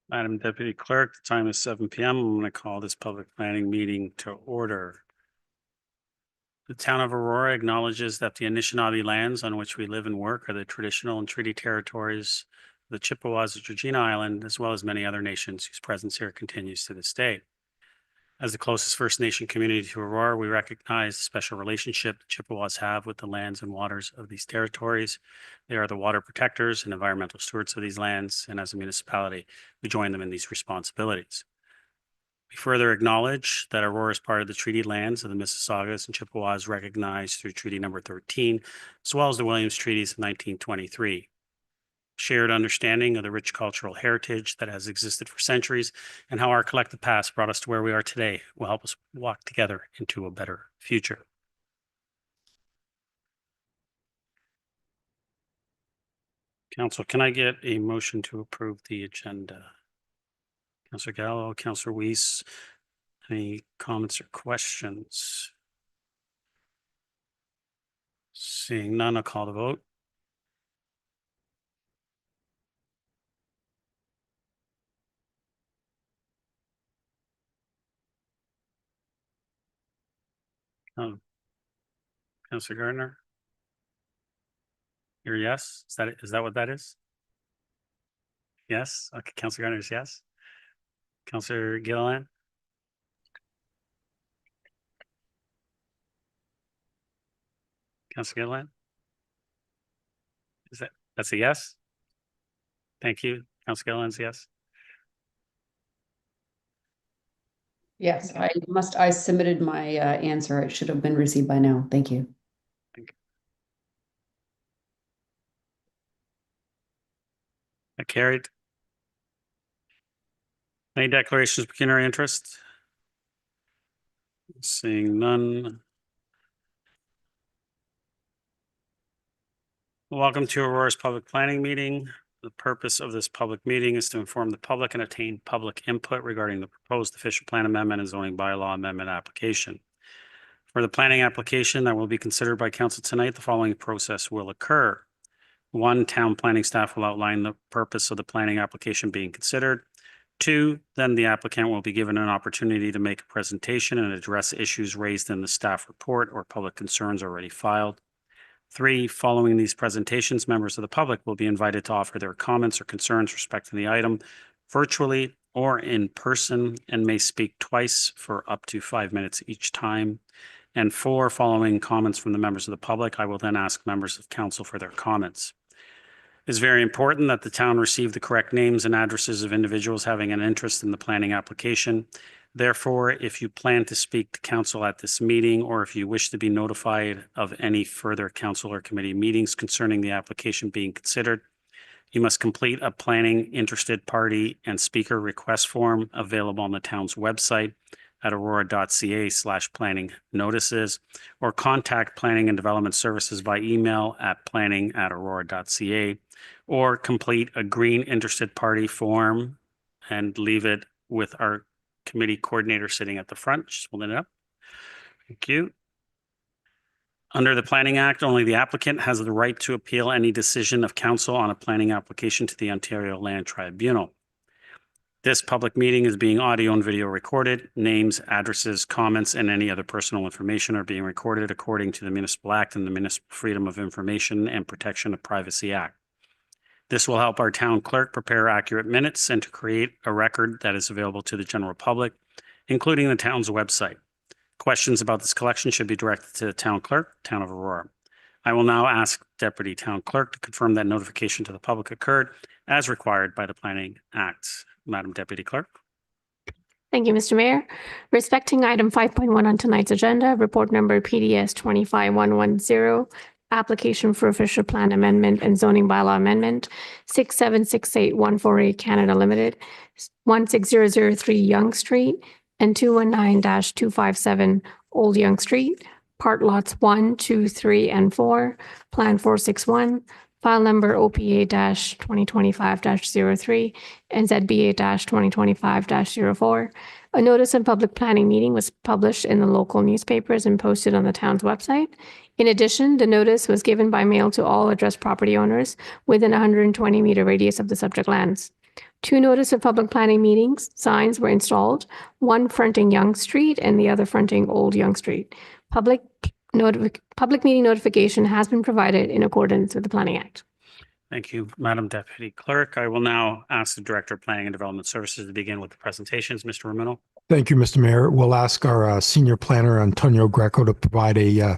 Madam Deputy Clerk, the time is 7 p.m. I'm going to call this public planning meeting to order. The town of Aurora acknowledges that the Anishinaabe lands on which we live and work are the traditional and treaty territories of the Chippewas of Georgina Island, as well as many other nations whose presence here continues to this day. As the closest First Nation community to Aurora, we recognize the special relationship the Chippewas have with the lands and waters of these territories. They are the water protectors and environmental stewards of these lands, and as a municipality, we join them in these responsibilities. We further acknowledge that Aurora is part of the treaty lands of the Mississaugas and Chippewas recognized through Treaty Number 13, as well as the Williams Treaties of 1923. Shared understanding of the rich cultural heritage that has existed for centuries and how our collective past brought us to where we are today will help us walk together into a better future. Council, can I get a motion to approve the agenda? Councillor Gallo, Councillor Weiss, any comments or questions? Seeing none, I'll call the vote. Councillor Gardner? You're yes? Is that what that is? Yes? Okay, Councillor Gardner is yes. Councillor Gilliland? Councillor Gilliland? That's a yes? Thank you. Councillor Gilliland's yes. Yes, I submitted my answer. It should have been received by now. Thank you. Thank you. That carried. Any declarations of pecuniary interest? Seeing none. Welcome to Aurora's public planning meeting. The purpose of this public meeting is to inform the public and obtain public input regarding the proposed official plan amendment and zoning bylaw amendment application. For the planning application that will be considered by council tonight, the following process will occur. 1, town planning staff will outline the purpose of the planning application being considered. 2, then the applicant will be given an opportunity to make a presentation and address issues raised in the staff report or public concerns already filed. 3, following these presentations, members of the public will be invited to offer their comments or concerns respecting the item virtually or in person and may speak twice for up to 5 minutes each time. And 4, following comments from the members of the public, I will then ask members of council for their comments. It is very important that the town receive the correct names and addresses of individuals having an interest in the planning application. Therefore, if you plan to speak to council at this meeting, or if you wish to be notified of any further council or committee meetings concerning the application being considered, you must complete a planning interested party and speaker request form available on the town's website at aurora.ca/planning notices, or contact Planning and Development Services by email at planning@aurora.ca, or complete a green interested party form and leave it with our committee coordinator sitting at the front. Just holding it up. Thank you. Under the Planning Act, only the applicant has the right to appeal any decision of council on a planning application to the Ontario Land Tribunal. This public meeting is being audio and video recorded. Names, addresses, comments, and any other personal information are being recorded according to the Municipal Act and the Municipal Freedom of Information and Protection of Privacy Act. This will help our town clerk prepare accurate minutes and to create a record that is available to the general public, including the town's website. Questions about this collection should be directed to the town clerk, Town of Aurora. I will now ask Deputy Town Clerk to confirm that notification to the public occurred as required by the Planning Act. Madam Deputy Clerk. Thank you, Mr. Mayor. Respecting item 5.1 on tonight's agenda, report number PDS 25110, application for official plan amendment and zoning bylaw amendment, 6768148 Canada Limited, 16003 Yonge Street, and 219-257 Old Yonge Street, part lots 1, 2, 3, and 4, plan 461, file number OPA-2025-03 and ZBA-2025-04. A notice of public planning meeting was published in the local newspapers and posted on the town's website. In addition, the notice was given by mail to all addressed property owners within a 120-meter radius of the subject lands. Two notice of public planning meetings signs were installed, one fronting Yonge Street and the other fronting Old Yonge Street. Public meeting notification has been provided in accordance with the Planning Act. Thank you, Madam Deputy Clerk. I will now ask the Director of Planning and Development Services to begin with the presentations. Mr. Romano. Thank you, Mr. Mayor. We'll ask our Senior Planner, Antonio Greco, to provide a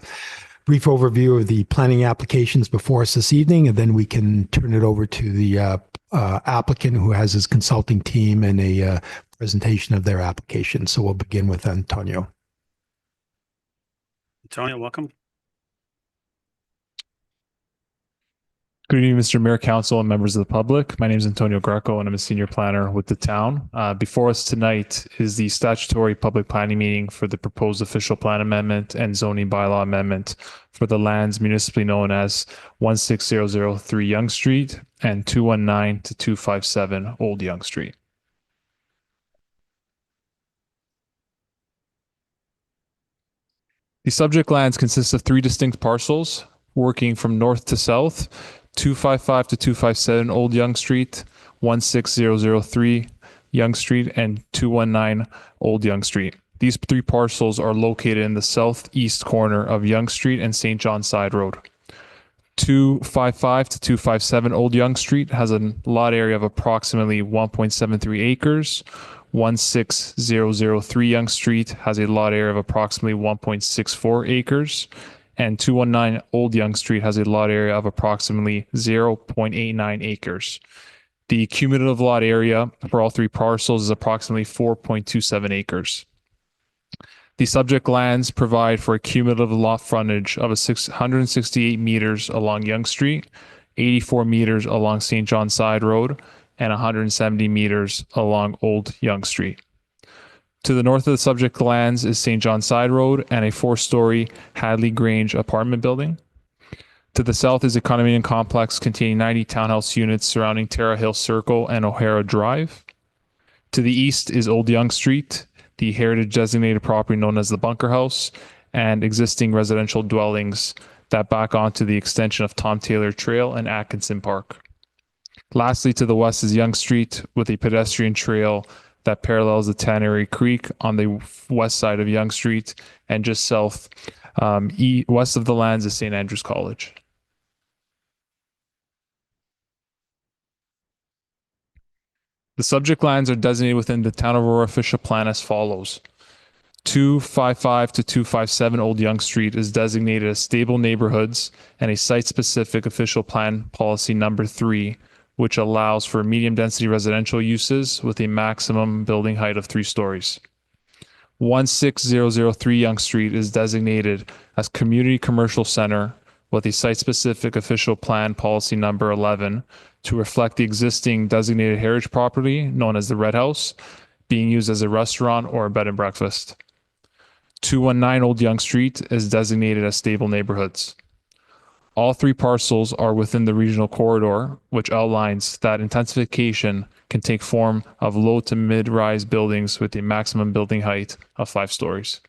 brief overview of the planning applications before us this evening, and then we can turn it over to the applicant, who has his consulting team, and a presentation of their application. So we'll begin with Antonio. Antonio, welcome. Good evening, Mr. Mayor, Council, and members of the public. My name is Antonio Greco, and I'm a senior planner with the town. Before us tonight is the statutory public planning meeting for the proposed official plan amendment and zoning bylaw amendment for the lands municipally known as 16003 Yonge Street and 219 to 257 Old Yonge Street. The subject lands consist of three distinct parcels working from north to south: 255 to 257 Old Yonge Street, 16003 Yonge Street, and 219 Old Yonge Street. These three parcels are located in the southeast corner of Yonge Street and St. John Side Road. 255 to 257 Old Yonge Street has a lot area of approximately 1.73 acres. 16003 Yonge Street has a lot area of approximately 1.64 acres. And 219 Old Yonge Street has a lot area of approximately 0.89 acres. The cumulative lot area for all three parcels is approximately 4.27 acres. The subject lands provide for a cumulative lot frontage of 168 meters along Yonge Street, 84 meters along St. John Side Road, and 170 meters along Old Yonge Street. To the north of the subject lands is St. John Side Road and a 4-story Hadley Grange apartment building. To the south is a condominium complex containing 90 townhouse units surrounding Terra Hill Circle and O'Hara Drive. To the east is Old Yonge Street, the heritage designated property known as the Bunker House, and existing residential dwellings that back onto the extension of Tom Taylor Trail and Atkinson Park. Lastly, to the west is Yonge Street with a pedestrian trail that parallels the Tannery Creek on the west side of Yonge Street, and just south, west of the lands is St. Andrews College. The subject lands are designated within the Town of Aurora official plan as follows. 255 to 257 Old Yonge Street is designated as stable neighborhoods and a site-specific official plan policy number 3, which allows for medium density residential uses with a maximum building height of 3 stories. 16003 Yonge Street is designated as community commercial center with a site-specific official plan policy number 11 to reflect the existing designated heritage property known as the Red House being used as a restaurant or a bed and breakfast. 219 Old Yonge Street is designated as stable neighborhoods. All three parcels are within the regional corridor, which outlines that intensification can take form of low to mid-rise buildings with a maximum building height of 5 stories.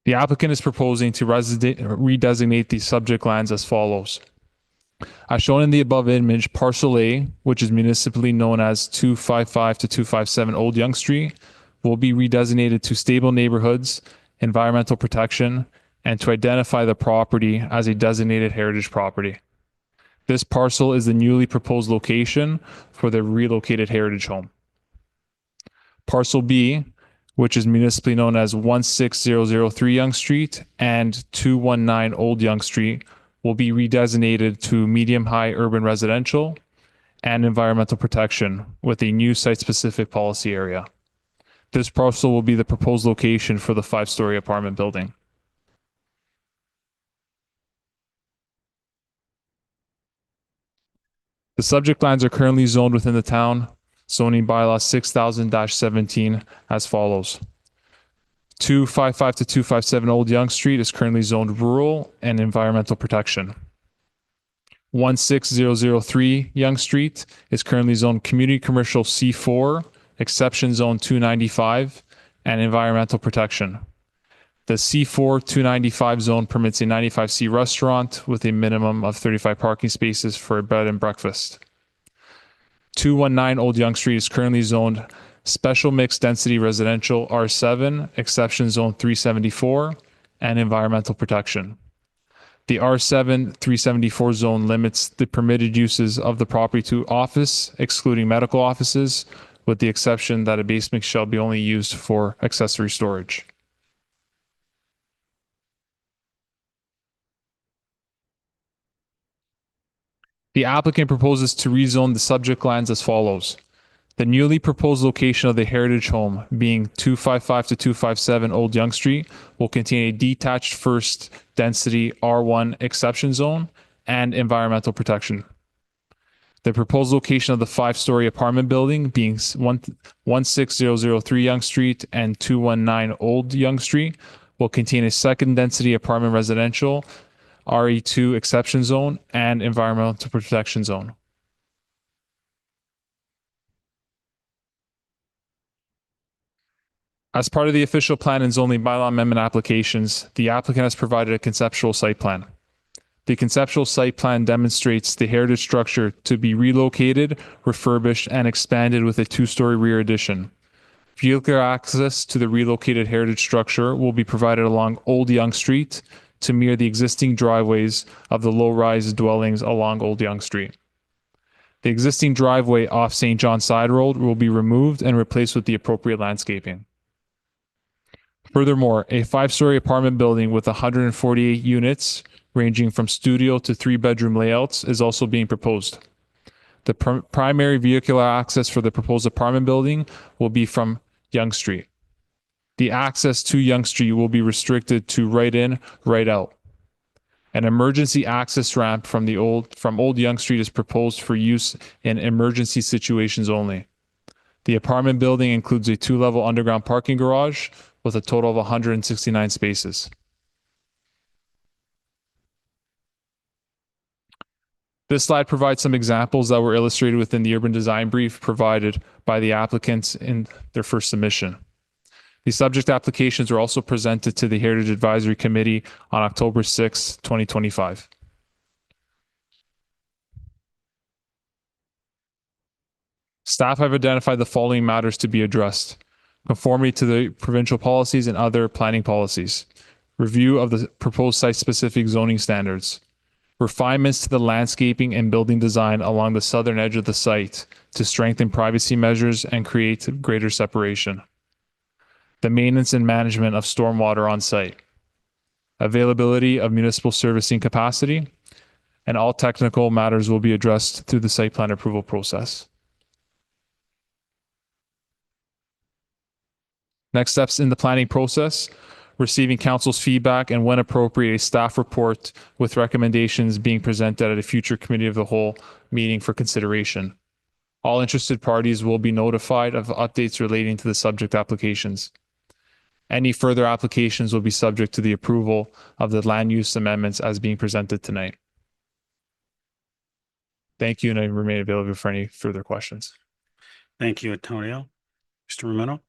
The applicant is proposing to redesignate the subject lands as follows. As shown in the above image, Parcel A, which is municipally known as 255 to 257 Old Yonge Street, will be redesignated to stable neighborhoods, environmental protection, and to identify the property as a designated heritage property. This parcel is the newly proposed location for the relocated heritage home. Parcel B, which is municipally known as 16003 Yonge Street and 219 Old Yonge Street, will be redesignated to medium-high urban residential and environmental protection with a new site-specific policy area. This parcel will be the proposed location for the 5-story apartment building. The subject lands are currently zoned within the town zoning bylaw 6000-17 as follows. 255 to 257 Old Yonge Street is currently zoned rural and environmental protection. 16003 Yonge Street is currently zoned community commercial C4, exception zone 295, and environmental protection. The C4 295 zone permits a 95C restaurant with a minimum of 35 parking spaces for a bed and breakfast. 219 Old Yonge Street is currently zoned Special Mixed Density Residential R7, Exception Zone 374, and Environmental Protection. The R7 374 zone limits the permitted uses of the property to office, excluding medical offices, with the exception that a basement shall be only used for accessory storage. The applicant proposes to rezone the subject lands as follows. The newly proposed location of the heritage home, being 255 to 257 Old Yonge Street, will contain a detached first density R1 exception zone and environmental protection. The proposed location of the 5-story apartment building, being 16003 Yonge Street and 219 Old Yonge Street, will contain a second density apartment residential RE2 exception zone and environmental protection zone. As part of the official plan and zoning bylaw amendment applications, the applicant has provided a conceptual site plan. The conceptual site plan demonstrates the heritage structure to be relocated, refurbished, and expanded with a 2-story rear addition. Vehicular access to the relocated heritage structure will be provided along Old Yonge Street to mirror the existing driveways of the low-rise dwellings along Old Yonge Street. The existing driveway off St. John Side Road will be removed and replaced with the appropriate landscaping. Furthermore, a 5-story apartment building with 148 units, ranging from studio to 3-bedroom layouts, is also being proposed. The primary vehicular access for the proposed apartment building will be from Yonge Street. The access to Yonge Street will be restricted to right in, right out. An emergency access ramp from Old Yonge Street is proposed for use in emergency situations only. The apartment building includes a 2-level underground parking garage with a total of 169 spaces. This slide provides some examples that were illustrated within the urban design brief provided by the applicants in their first submission. The subject applications were also presented to the Heritage Advisory Committee on October 6, 2025. Staff have identified the following matters to be addressed: conformity to the provincial policies and other planning policies, review of the proposed site-specific zoning standards, refinements to the landscaping and building design along the southern edge of the site to strengthen privacy measures and create greater separation, the maintenance and management of stormwater on site, availability of municipal servicing capacity, and all technical matters will be addressed through the site plan approval process. Next steps in the planning process: receiving council's feedback and, when appropriate, a staff report with recommendations being presented at a future committee of the whole meeting for consideration. All interested parties will be notified of updates relating to the subject applications. Any further applications will be subject to the approval of the land use amendments as being presented tonight. Thank you, and I remain available for any further questions. Thank you, Antonio. Mr. Romano?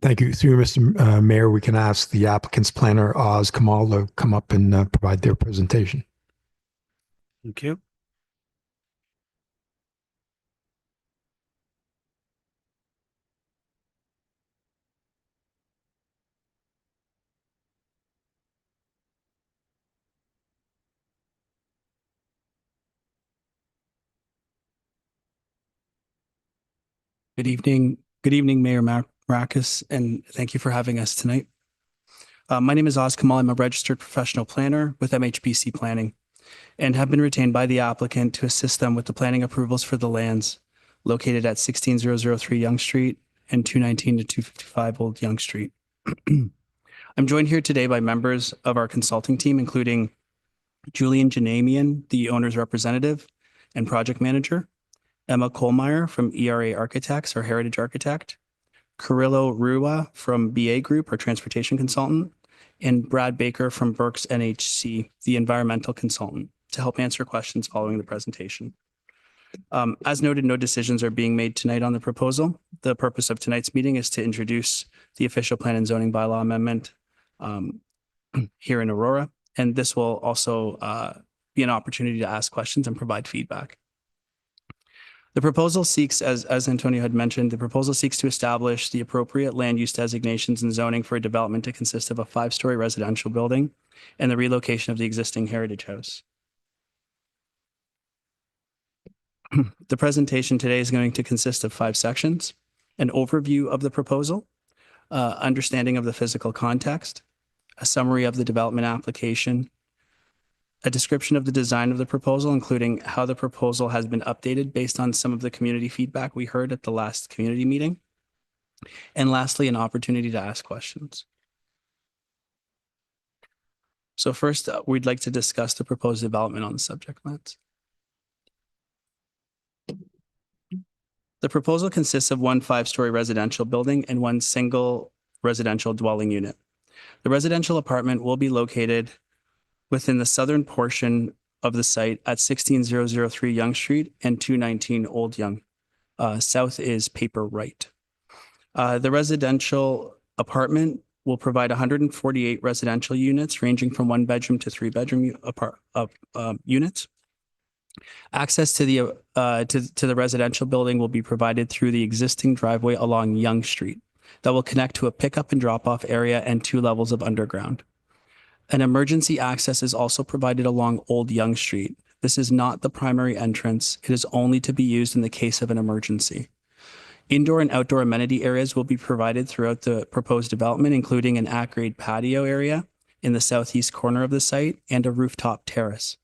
Thank you. Through Mr. Mayor, we can ask the applicant's planner, Oz Kamal, to come up and provide their presentation. Thank you. Good evening. Good evening, Mayor Marcus, and thank you for having us tonight. My name is Oz Kamal. I'm a registered professional planner with MHPC Planning and have been retained by the applicant to assist them with the planning approvals for the lands located at 16003 Yonge Street and 219 to 255 Old Yonge Street. I'm joined here today by members of our consulting team, including Julian Janamian, the owner's representative and project manager, Emma Kohlmeyer from ERA Architects, our heritage architect, Carrillo Rua from BA Group, our transportation consultant, and Brad Baker from Burks NHC, the environmental consultant, to help answer questions following the presentation. As noted, no decisions are being made tonight on the proposal. the purpose of tonight's meeting is to introduce the official plan and zoning bylaw amendment here in Aurora. And this will also be an opportunity to ask questions and provide feedback. The proposal seeks, as Antonio had mentioned, the proposal seeks to establish the appropriate land use designations and zoning for a development to consist of a 5-story residential building and the relocation of the existing heritage house. The presentation today is going to consist of 5 sections: an overview of the proposal, understanding of the physical context, a summary of the development application, a description of the design of the proposal, including how the proposal has been updated based on some of the community feedback we heard at the last community meeting, and lastly, an opportunity to ask questions. So first, we'd like to discuss the proposed development on the subject lands. The proposal consists of one 5-story residential building and one single residential dwelling unit. The residential apartment will be located within the southern portion of the site at 16003 Yonge Street and 219 Old Yonge. South is Paper Right. The residential apartment will provide 148 residential units ranging from 1-bedroom to 3-bedroom units. Access to the residential building will be provided through the existing driveway along Yonge Street that will connect to a pickup and drop-off area and 2 levels of underground. An emergency access is also provided along Old Yonge Street. This is not the primary entrance. It is only to be used in the case of an emergency. Indoor and outdoor amenity areas will be provided throughout the proposed development, including an at-grade patio area in the southeast corner of the site and a rooftop terrace.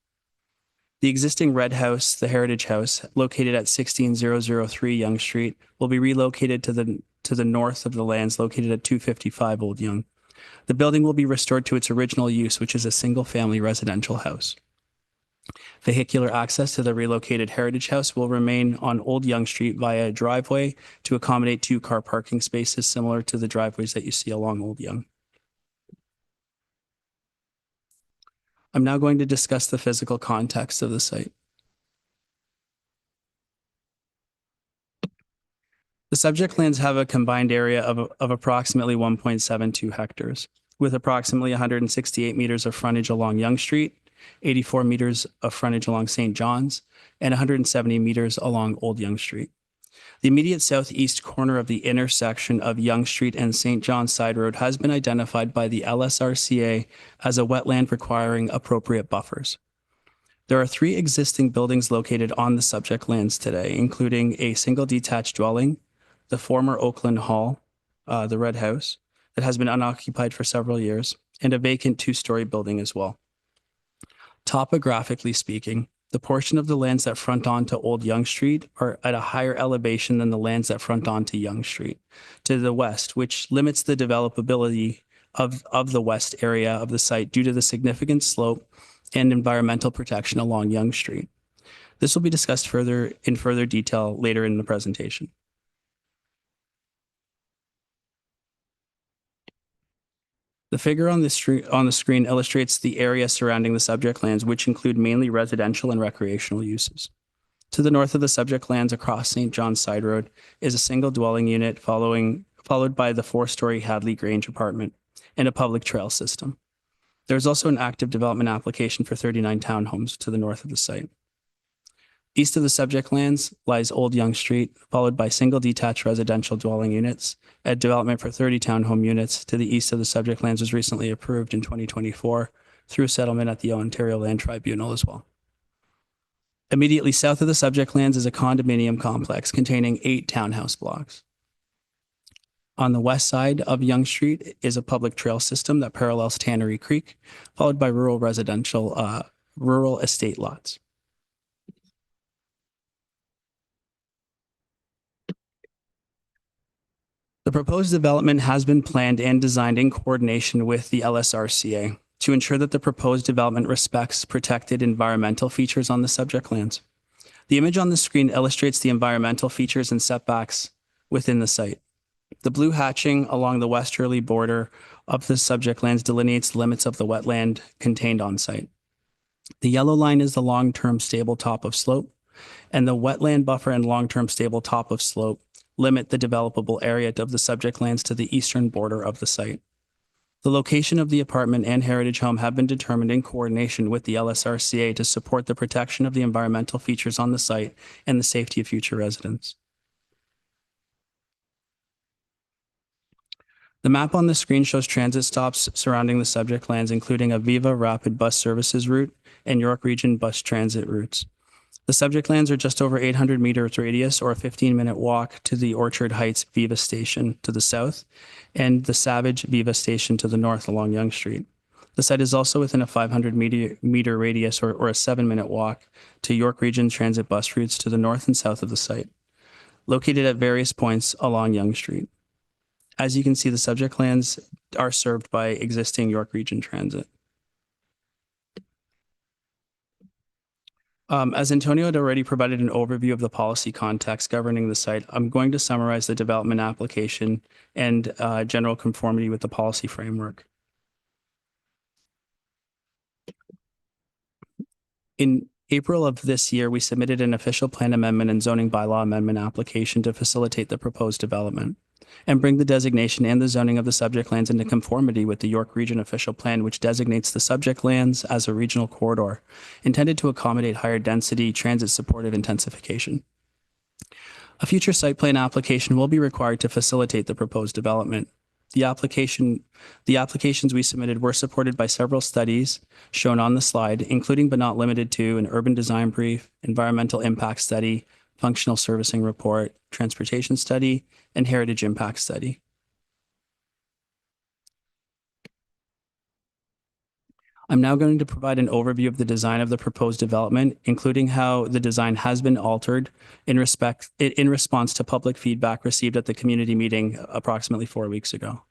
The existing red house, the Heritage House, located at 16003 Yonge Street, will be relocated to the north of the lands located at 255 Old Yonge. The building will be restored to its original use, which is a single-family residential house. Vehicular access to the relocated Heritage House will remain on Old Yonge Street via a driveway to accommodate 2-car parking spaces similar to the driveways that you see along Old Yonge. I'm now going to discuss the physical context of the site. The subject lands have a combined area of approximately 1.72 hectares, with approximately 168 meters of frontage along Yonge Street, 84 meters of frontage along St. John's, and 170 meters along Old Yonge Street. The immediate southeast corner of the intersection of Yonge Street and St. John's Side Road has been identified by the LSRCA as a wetland requiring appropriate buffers. There are 3 existing buildings located on the subject lands today, including a single detached dwelling, the former Oakland Hall, the Red House, that has been unoccupied for several years, and a vacant 2-story building as well. Topographically speaking, the portion of the lands that front onto Old Yonge Street are at a higher elevation than the lands that front onto Yonge Street to the west, which limits the developability of the west area of the site due to the significant slope and environmental protection along Yonge Street. This will be discussed in further detail later in the presentation. The figure on the screen illustrates the area surrounding the subject lands, which include mainly residential and recreational uses. To the north of the subject lands across St. John's Side Road is a single dwelling unit followed by the 4-story Hadley Grange apartment and a public trail system. There is also an active development application for 39 townhomes to the north of the site. East of the subject lands lies Old Yonge Street, followed by single detached residential dwelling units. A development for 30 townhome units to the east of the subject lands was recently approved in 2024 through settlement at the Ontario Land Tribunal as well. Immediately south of the subject lands is a condominium complex containing 8 townhouse blocks. On the west side of Yonge Street is a public trail system that parallels Tannery Creek, followed by rural estate lots. The proposed development has been planned and designed in coordination with the LSRCA to ensure that the proposed development respects protected environmental features on the subject lands. The image on the screen illustrates the environmental features and setbacks within the site. The blue hatching along the westerly border of the subject lands delineates the limits of the wetland contained on site. The yellow line is the long-term stable top of slope, and the wetland buffer and long-term stable top of slope limit the developable area of the subject lands to the eastern border of the site. The location of the apartment and heritage home have been determined in coordination with the LSRCA to support the protection of the environmental features on the site and the safety of future residents. The map on the screen shows transit stops surrounding the subject lands, including a Viva Rapid Bus Services route and York Region bus transit routes. The subject lands are just over 800 meters radius or a 15-minute walk to the Orchard Heights Viva Station to the south and the Savage Viva Station to the north along Yonge Street. The site is also within a 500-meter radius or a 7-minute walk to York Region transit bus routes to the north and south of the site, located at various points along Yonge Street. As you can see, the subject lands are served by existing York Region Transit. As Antonio had already provided an overview of the policy context governing the site, I'm going to summarize the development application and general conformity with the policy framework. In April of this year, we submitted an official plan amendment and zoning bylaw amendment application to facilitate the proposed development and bring the designation and the zoning of the subject lands into conformity with the York Region official plan, which designates the subject lands as a regional corridor intended to accommodate higher density transit supportive intensification. A future site plan application will be required to facilitate the proposed development. The applications we submitted were supported by several studies shown on the slide, including but not limited to an urban design brief, environmental impact study, functional servicing report, transportation study, and heritage impact study. I'm now going to provide an overview of the design of the proposed development, including how the design has been altered in response to public feedback received at the community meeting approximately 4 weeks ago.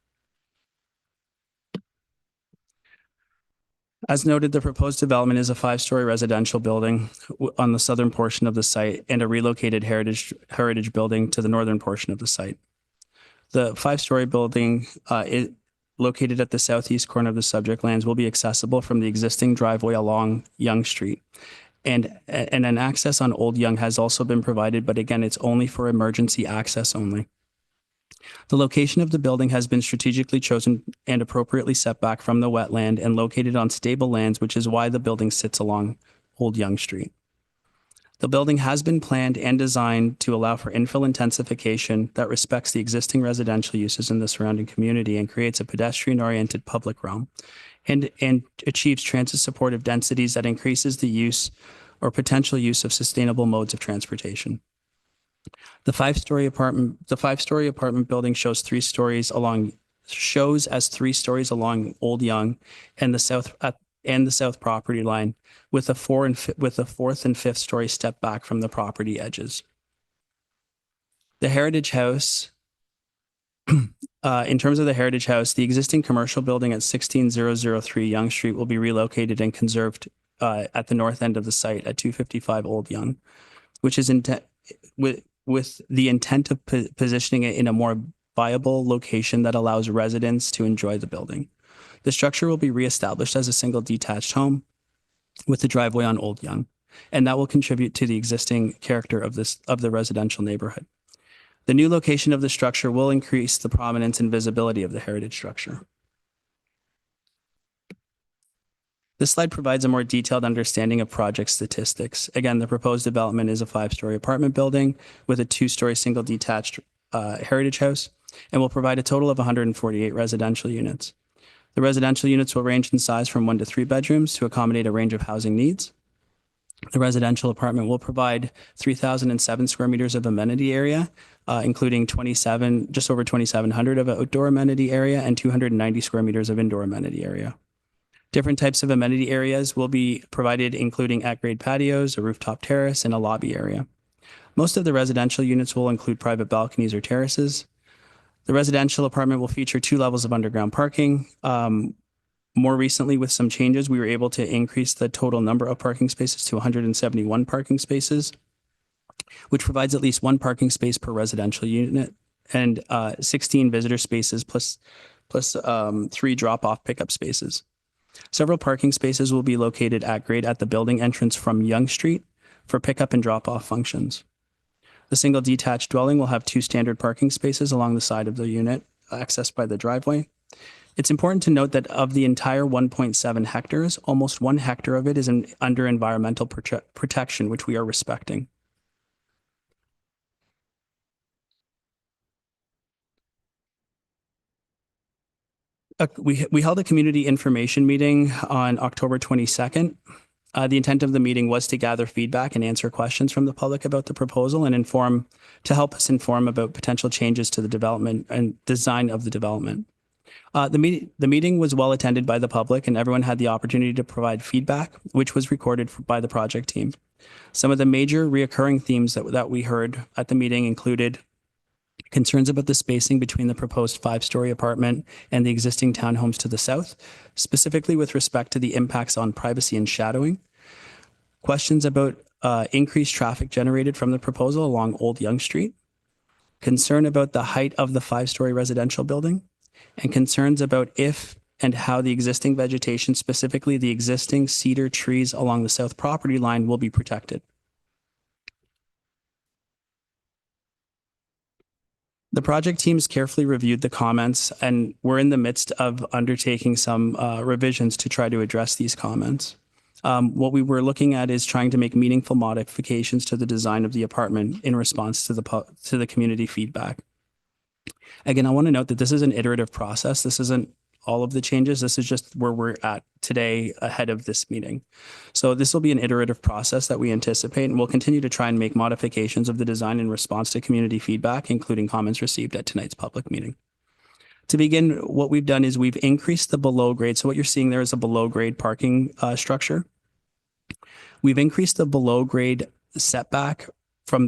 As noted, the proposed development is a 5-story residential building on the southern portion of the site and a relocated heritage building to the northern portion of the site. The 5-story building is located at the southeast corner of the subject lands will be accessible from the existing driveway along Yonge Street. And an access on Old Yonge has also been provided, but again, it's only for emergency access only. The location of the building has been strategically chosen and appropriately set back from the wetland and located on stable lands, which is why the building sits along Old Yonge Street. The building has been planned and designed to allow for infill intensification that respects the existing residential uses in the surrounding community and creates a pedestrian-oriented public realm and achieves transit-supportive densities that increases the use or potential use of sustainable modes of transportation. The 5-story apartment building shows 3 stories along as 3 stories along Old Yonge and the south property line, with a 4th and 5th story step back from the property edges. The Heritage House, in terms of the Heritage House, the existing commercial building at 16003 Yonge Street will be relocated and conserved at the north end of the site at 255 Old Yonge, which is with the intent of positioning it in a more viable location that allows residents to enjoy the building. The structure will be reestablished as a single detached home with the driveway on Old Yonge, and that will contribute to the existing character of the residential neighborhood. The new location of the structure will increase the prominence and visibility of the heritage structure. This slide provides a more detailed understanding of project statistics. Again, the proposed development is a 5-story apartment building with a 2-story single detached heritage house and will provide a total of 148 residential units. The residential units will range in size from 1 to 3 bedrooms to accommodate a range of housing needs. The residential apartment will provide 3,007 square meters of amenity area, including just over 2,700 of outdoor amenity area and 290 square meters of indoor amenity area. Different types of amenity areas will be provided, including at-grade patios, a rooftop terrace, and a lobby area. Most of the residential units will include private balconies or terraces. The residential apartment will feature 2 levels of underground parking. More recently, with some changes, we were able to increase the total number of parking spaces to 171 parking spaces, which provides at least 1 parking space per residential unit and 16 visitor spaces plus 3 drop-off pickup spaces. Several parking spaces will be located at grade at the building entrance from Yonge Street for pickup and drop-off functions. The single detached dwelling will have 2 standard parking spaces along the side of the unit, accessed by the driveway. It's important to note that of the entire 1.7 hectares, almost 1 hectare of it is under environmental protection, which we are respecting. We held a community information meeting on October 22nd. The intent of the meeting was to gather feedback and answer questions from the public about the proposal and to help us inform about potential changes to the development and design of the development. The meeting was well attended by the public, and everyone had the opportunity to provide feedback, which was recorded by the project team. Some of the major reoccurring themes that we heard at the meeting included concerns about the spacing between the proposed 5-story apartment and the existing townhomes to the south, specifically with respect to the impacts on privacy and shadowing. Questions about increased traffic generated from the proposal along Old Yonge Street. Concern about the height of the 5-story residential building. And concerns about if and how the existing vegetation, specifically the existing cedar trees along the south property line, will be protected. The project teams carefully reviewed the comments, and we're in the midst of undertaking some revisions to try to address these comments. What we were looking at is trying to make meaningful modifications to the design of the apartment in response to the community feedback. Again, I want to note that this is an iterative process. This isn't all of the changes. This is just where we're at today ahead of this meeting. So this will be an iterative process that we anticipate, and we'll continue to try and make modifications of the design in response to community feedback, including comments received at tonight's public meeting. To begin, what we've done is we've increased the below grade. So what you're seeing there is a below grade parking structure. We've increased the below grade setback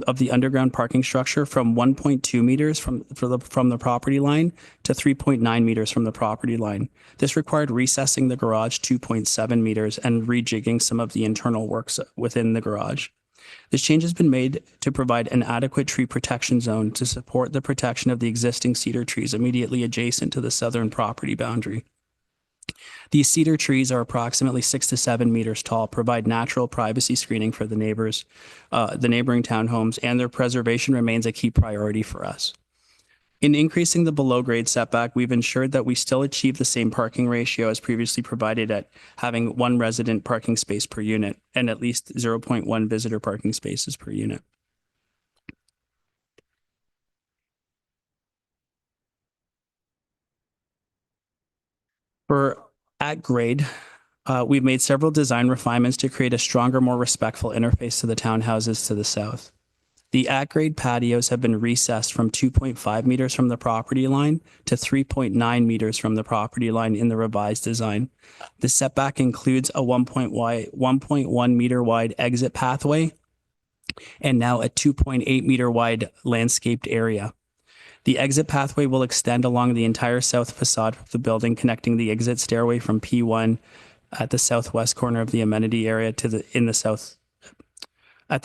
of the underground parking structure from 1.2 meters from the property line to 3.9 meters from the property line. This required recessing the garage 2.7 meters and rejigging some of the internal works within the garage. This change has been made to provide an adequate tree protection zone to support the protection of the existing cedar trees immediately adjacent to the southern property boundary. These cedar trees are approximately 6 to 7 meters tall, provide natural privacy screening for the neighbors, the neighboring townhomes, and their preservation remains a key priority for us. In increasing the below grade setback, we've ensured that we still achieve the same parking ratio as previously provided at having 1 resident parking space per unit and at least 0.1 visitor parking spaces per unit. At grade, we've made several design refinements to create a stronger, more respectful interface to the townhouses to the south. The at-grade patios have been recessed from 2.5 meters from the property line to 3.9 meters from the property line in the revised design. The setback includes a 1.1 meter wide exit pathway and now a 2.8 meter wide landscaped area. The exit pathway will extend along the entire south facade of the building, connecting the exit stairway from P1 at the southwest corner of the amenity area to the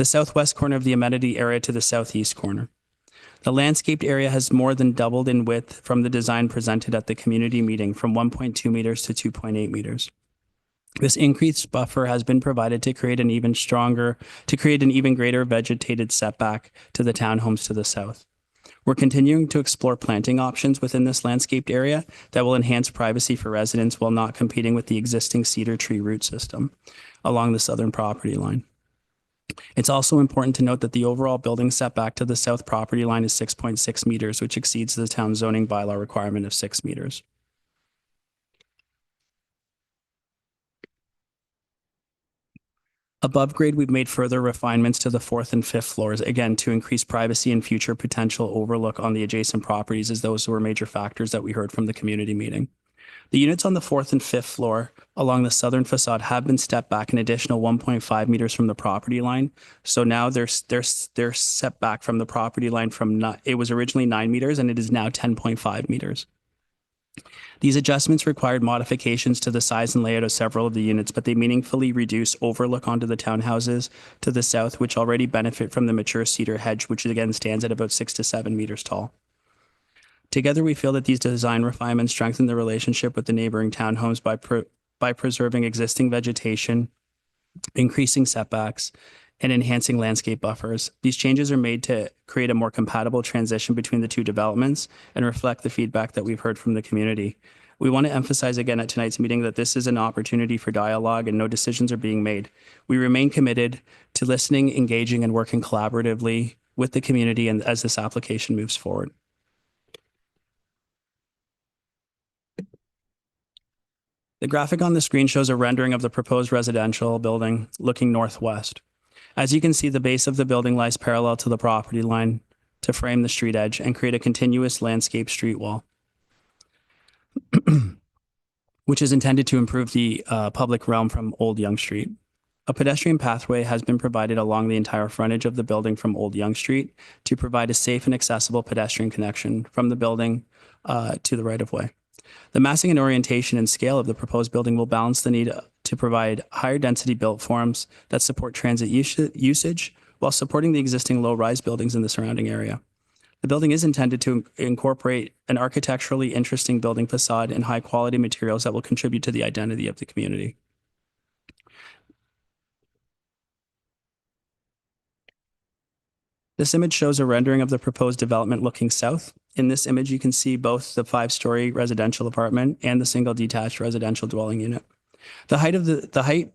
southwest corner of the amenity area to the southeast corner. The landscaped area has more than doubled in width from the design presented at the community meeting from 1.2 meters to 2.8 meters. This increased buffer has been provided to create an even greater vegetated setback to the townhomes to the south. We're continuing to explore planting options within this landscaped area that will enhance privacy for residents while not competing with the existing cedar tree root system along the southern property line. It's also important to note that the overall building setback to the south property line is 6.6 meters, which exceeds the town zoning bylaw requirement of 6 meters. Above grade, we've made further refinements to the 4th and 5th floors, again, to increase privacy and future potential overlook on the adjacent properties, as those were major factors that we heard from the community meeting. The units on the 4th and 5th floor along the southern facade have been stepped back an additional 1.5 meters from the property line. So now they're set back from the property line it was originally 9 meters and it is now 10.5 meters. These adjustments required modifications to the size and layout of several of the units, but they meaningfully reduce overlook onto the townhouses to the south, which already benefit from the mature cedar hedge, which again stands at about 6 to 7 meters tall. Together, we feel that these design refinements strengthen the relationship with the neighboring townhomes by preserving existing vegetation, increasing setbacks, and enhancing landscape buffers. These changes are made to create a more compatible transition between the two developments and reflect the feedback that we've heard from the community. We want to emphasize again at tonight's meeting that this is an opportunity for dialogue and no decisions are being made. We remain committed to listening, engaging, and working collaboratively with the community and as this application moves forward. The graphic on the screen shows a rendering of the proposed residential building looking northwest. As you can see, the base of the building lies parallel to the property line to frame the street edge and create a continuous landscape street wall, which is intended to improve the public realm from Old Yonge Street. A pedestrian pathway has been provided along the entire frontage of the building from Old Yonge Street to provide a safe and accessible pedestrian connection from the building to the right-of-way. The massing and orientation and scale of the proposed building will balance the need to provide higher density built forms that support transit usage while supporting the existing low-rise buildings in the surrounding area. The building is intended to incorporate an architecturally interesting building facade and high-quality materials that will contribute to the identity of the community. This image shows a rendering of the proposed development looking south. In this image, you can see both the 5-story residential apartment and the single detached residential dwelling unit. The height,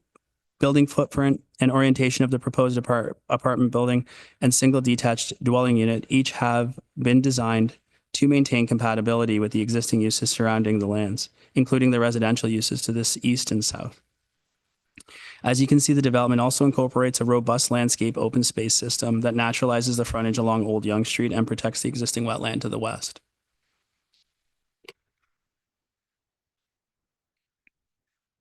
building footprint, and orientation of the proposed apartment building and single detached dwelling unit each have been designed to maintain compatibility with the existing uses surrounding the lands, including the residential uses to this east and south. As you can see, the development also incorporates a robust landscape open space system that naturalizes the frontage along Old Yonge Street and protects the existing wetland to the west.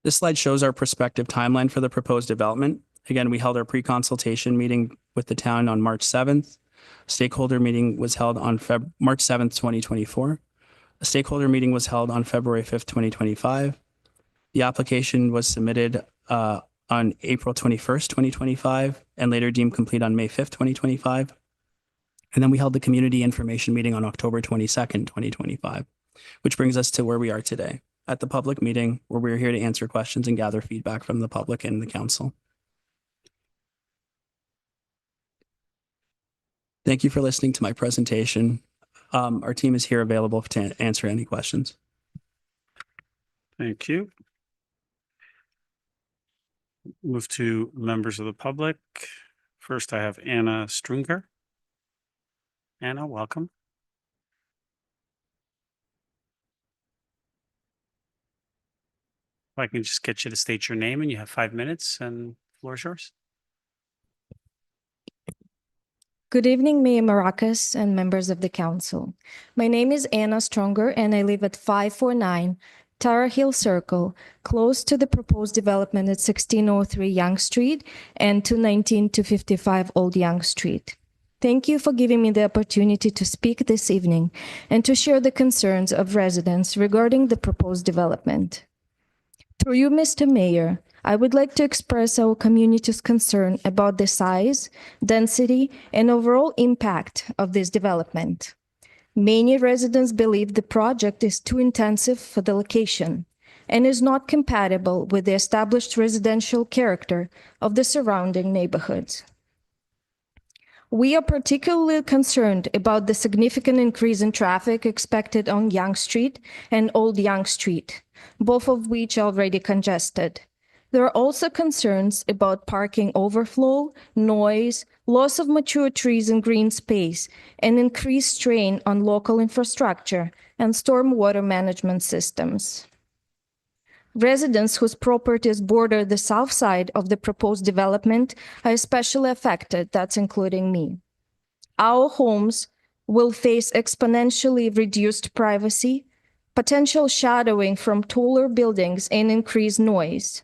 This slide shows our prospective timeline for the proposed development. Again, we held our pre-consultation meeting with the town on March 7th. A stakeholder meeting was held on March 7th, 2024. A stakeholder meeting was held on February 5th, 2025. The application was submitted on April 21st, 2025, and later deemed complete on May 5th, 2025. And then we held the community information meeting on October 22nd, 2025, which brings us to where we are today, at the public meeting where we're here to answer questions and gather feedback from the public and the council. Thank you for listening to my presentation. Our team is here available to answer any questions. Thank you. Move to members of the public. First, I have Anna Strunger. Anna, welcome. If I can just get you to state your name, and you have 5 minutes, and the floor is yours. Good evening, Mayor Maracas and members of the council. My name is Anna Strunger, and I live at 549 Tara Hill Circle, close to the proposed development at 1603 Yonge Street and 219-255 Old Yonge Street. Thank you for giving me the opportunity to speak this evening and to share the concerns of residents regarding the proposed development. Through you, Mr. Mayor, I would like to express our community's concern about the size, density, and overall impact of this development. Many residents believe the project is too intensive for the location and is not compatible with the established residential character of the surrounding neighborhoods. We are particularly concerned about the significant increase in traffic expected on Yonge Street and Old Yonge Street, both of which are already congested. There are also concerns about parking overflow, noise, loss of mature trees and green space, and increased strain on local infrastructure and stormwater management systems. Residents whose properties border the south side of the proposed development are especially affected, that's including me. Our homes will face exponentially reduced privacy, potential shadowing from taller buildings, and increased noise.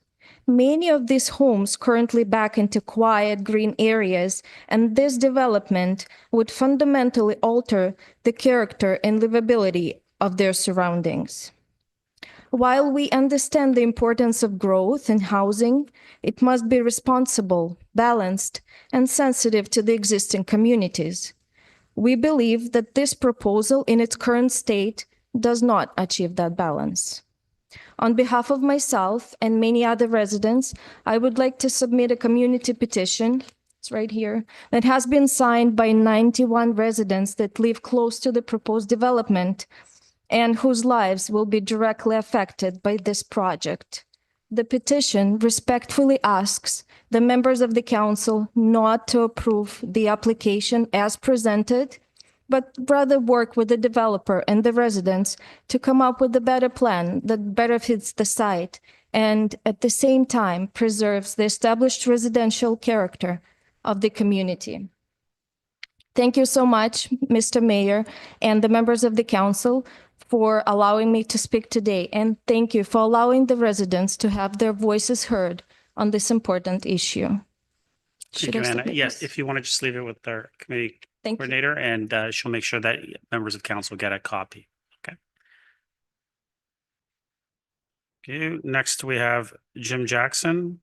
Many of these homes currently back into quiet green areas, and this development would fundamentally alter the character and livability of their surroundings. While we understand the importance of growth in housing, it must be responsible, balanced, and sensitive to the existing communities. We believe that this proposal in its current state does not achieve that balance. On behalf of myself and many other residents, I would like to submit a community petition it's right here, that has been signed by 91 residents that live close to the proposed development and whose lives will be directly affected by this project. The petition respectfully asks the members of the council not to approve the application as presented, but rather work with the developer and the residents to come up with a better plan that better fits the site and at the same time preserves the established residential character of the community. Thank you so much, Mr. Mayor and the members of the council, for allowing me to speak today. And thank you for allowing the residents to have their voices heard on this important issue. Thank Should you, I Anna. submit Yes, this? if you want to just leave it with our committee Thank you. coordinator, and she'll make sure that members of council get a copy. Okay. Okay, next we have Jim Jackson.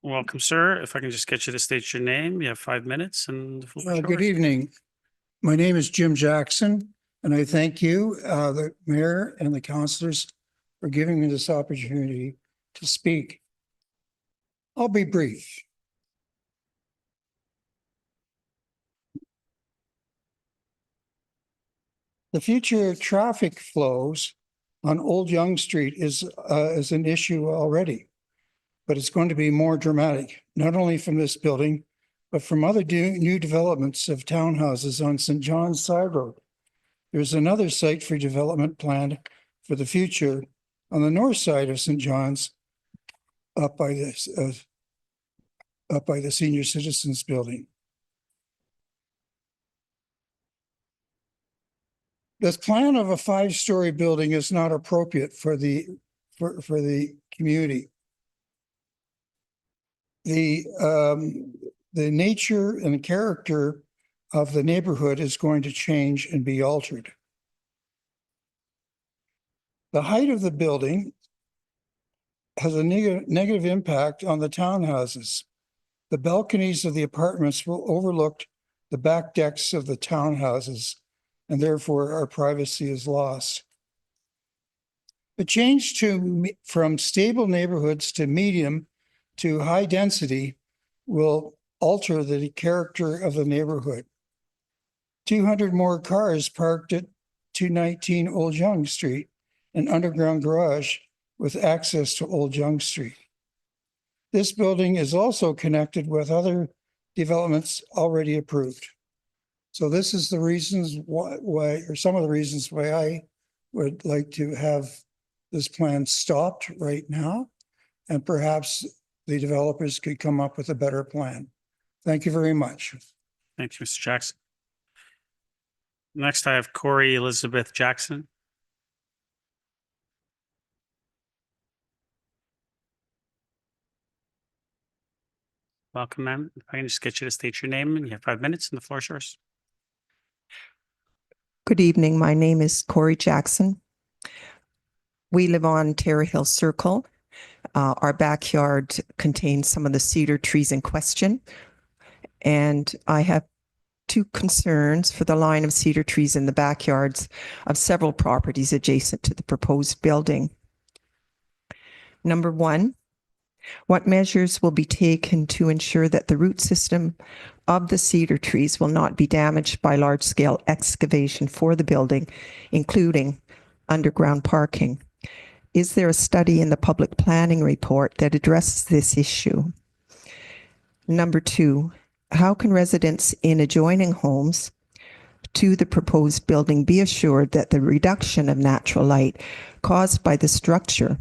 Welcome, sir. If I can just get you to state your name, you have 5 minutes and the floor is Good yours. evening. My name is Jim Jackson, and I thank you, the mayor and the councilors, for giving me this opportunity to speak. I'll be brief. The future traffic flows on Old Yonge Street is an issue already, but it's going to be more dramatic, not only from this building, but from other new developments of townhouses on St. John's Side Road. There's another site for development planned for the future on the north side of St. John's, up by the Senior Citizens Building. This plan of a 5-story building is not appropriate for the community. The nature and character of the neighborhood is going to change and be altered. The height of the building has a negative impact on the townhouses. The balconies of the apartments will overlook the back decks of the townhouses, and therefore our privacy is lost. The change from stable neighborhoods to medium to high density will alter the character of the neighborhood. 200 more cars parked at 219 Old Yonge Street, an underground garage with access to Old Yonge Street. This building is also connected with other developments already approved. So this is the reasons why, or some of the reasons why I would like to have this plan stopped right now, and perhaps the developers could come up with a better plan. Thank you very much. Thank you, Mr. Jackson. Next, I have Corey Elizabeth Jackson. Welcome, ma'am. If I can just get you to state your name, and you have 5 minutes and the floor is yours. Good evening. My name is Corey Jackson. We live on Terra Hill Circle. Our backyard contains some of the cedar trees in question. And I have 2 concerns for the line of cedar trees in the backyards of several properties adjacent to the proposed building. Number 1, what measures will be taken to ensure that the root system of the cedar trees will not be damaged by large-scale excavation for the building, including underground parking? Is there a study in the public planning report that addresses this issue? Number 2, how can residents in adjoining homes to the proposed building be assured that the reduction of natural light caused by the structure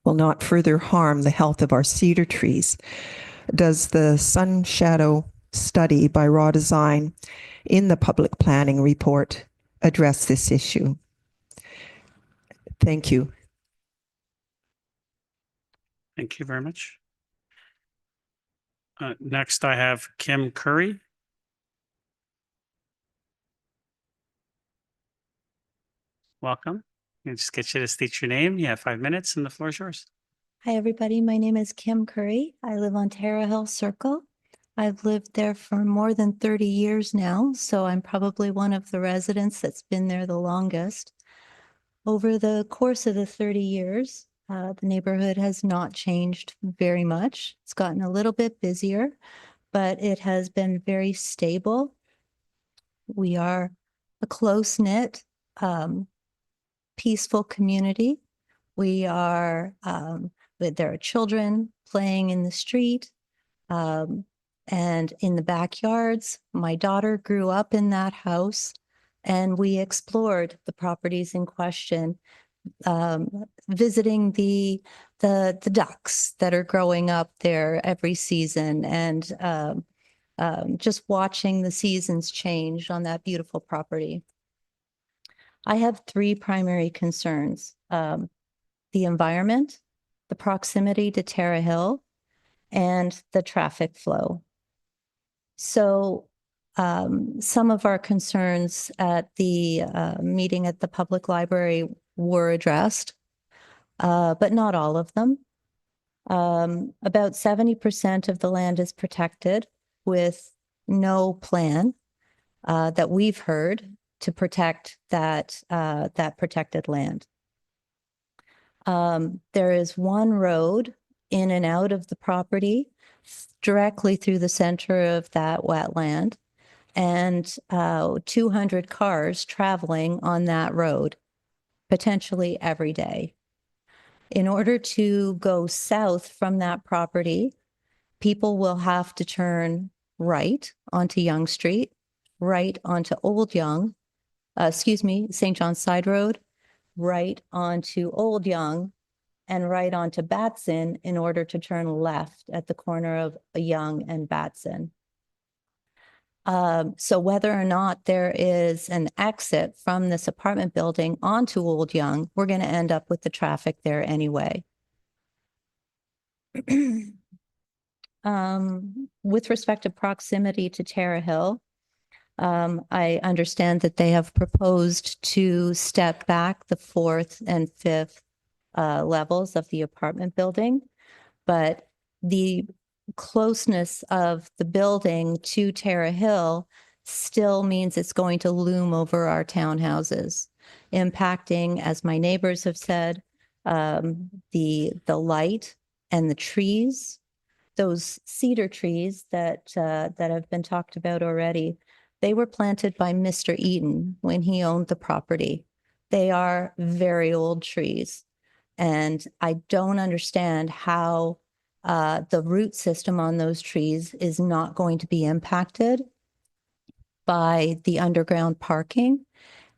will not further harm the health of our cedar trees? Does the sun shadow study by Raw Design in the public planning report address this issue? Thank you. Thank you very much. Next, I have Kim Curry. Welcome. I'll just get you to state your name. You have 5 minutes and the floor is yours. Hi, everybody. My name is Kim Curry. I live on Terra Hill Circle. I've lived there for more than 30 years now, so I'm probably one of the residents that's been there the longest. Over the course of the 30 years, The neighborhood has not changed very much. It's gotten a little bit busier, but it has been very stable. We are a close-knit, peaceful community. We are, there are children playing in the street and in the backyards. My daughter grew up in that house, and we explored the properties in question, visiting the ducks that are growing up there every season, and just watching the seasons change on that beautiful property. I have three primary concerns: the environment, the proximity to Terra Hill, and the traffic flow. So some of our concerns at the meeting at the public library were addressed, but not all of them. About 70% of the land is protected with no plan that we've heard to protect that protected land. There is one road in and out of the property directly through the center of that wetland, and 200 cars traveling on that road, potentially every day. In order to go south from that property, people will have to turn right onto Yonge Street, right onto St. John's Side Road, right onto Old Yonge, and right onto Batson in order to turn left at the corner of Yonge and Batson. So whether or not there is an exit from this apartment building onto Old Yonge, we're going to end up with the traffic there anyway. With respect to proximity to Terra Hill, I understand that they have proposed to step back the 4th and 5th levels of the apartment building, but the closeness of the building to Terra Hill still means it's going to loom over our townhouses, impacting, as my neighbors have said, the light and the trees. Those cedar trees that have been talked about already, they were planted by Mr. Eaton when he owned the property. They are very old trees, and I don't understand how the root system on those trees is not going to be impacted by the underground parking,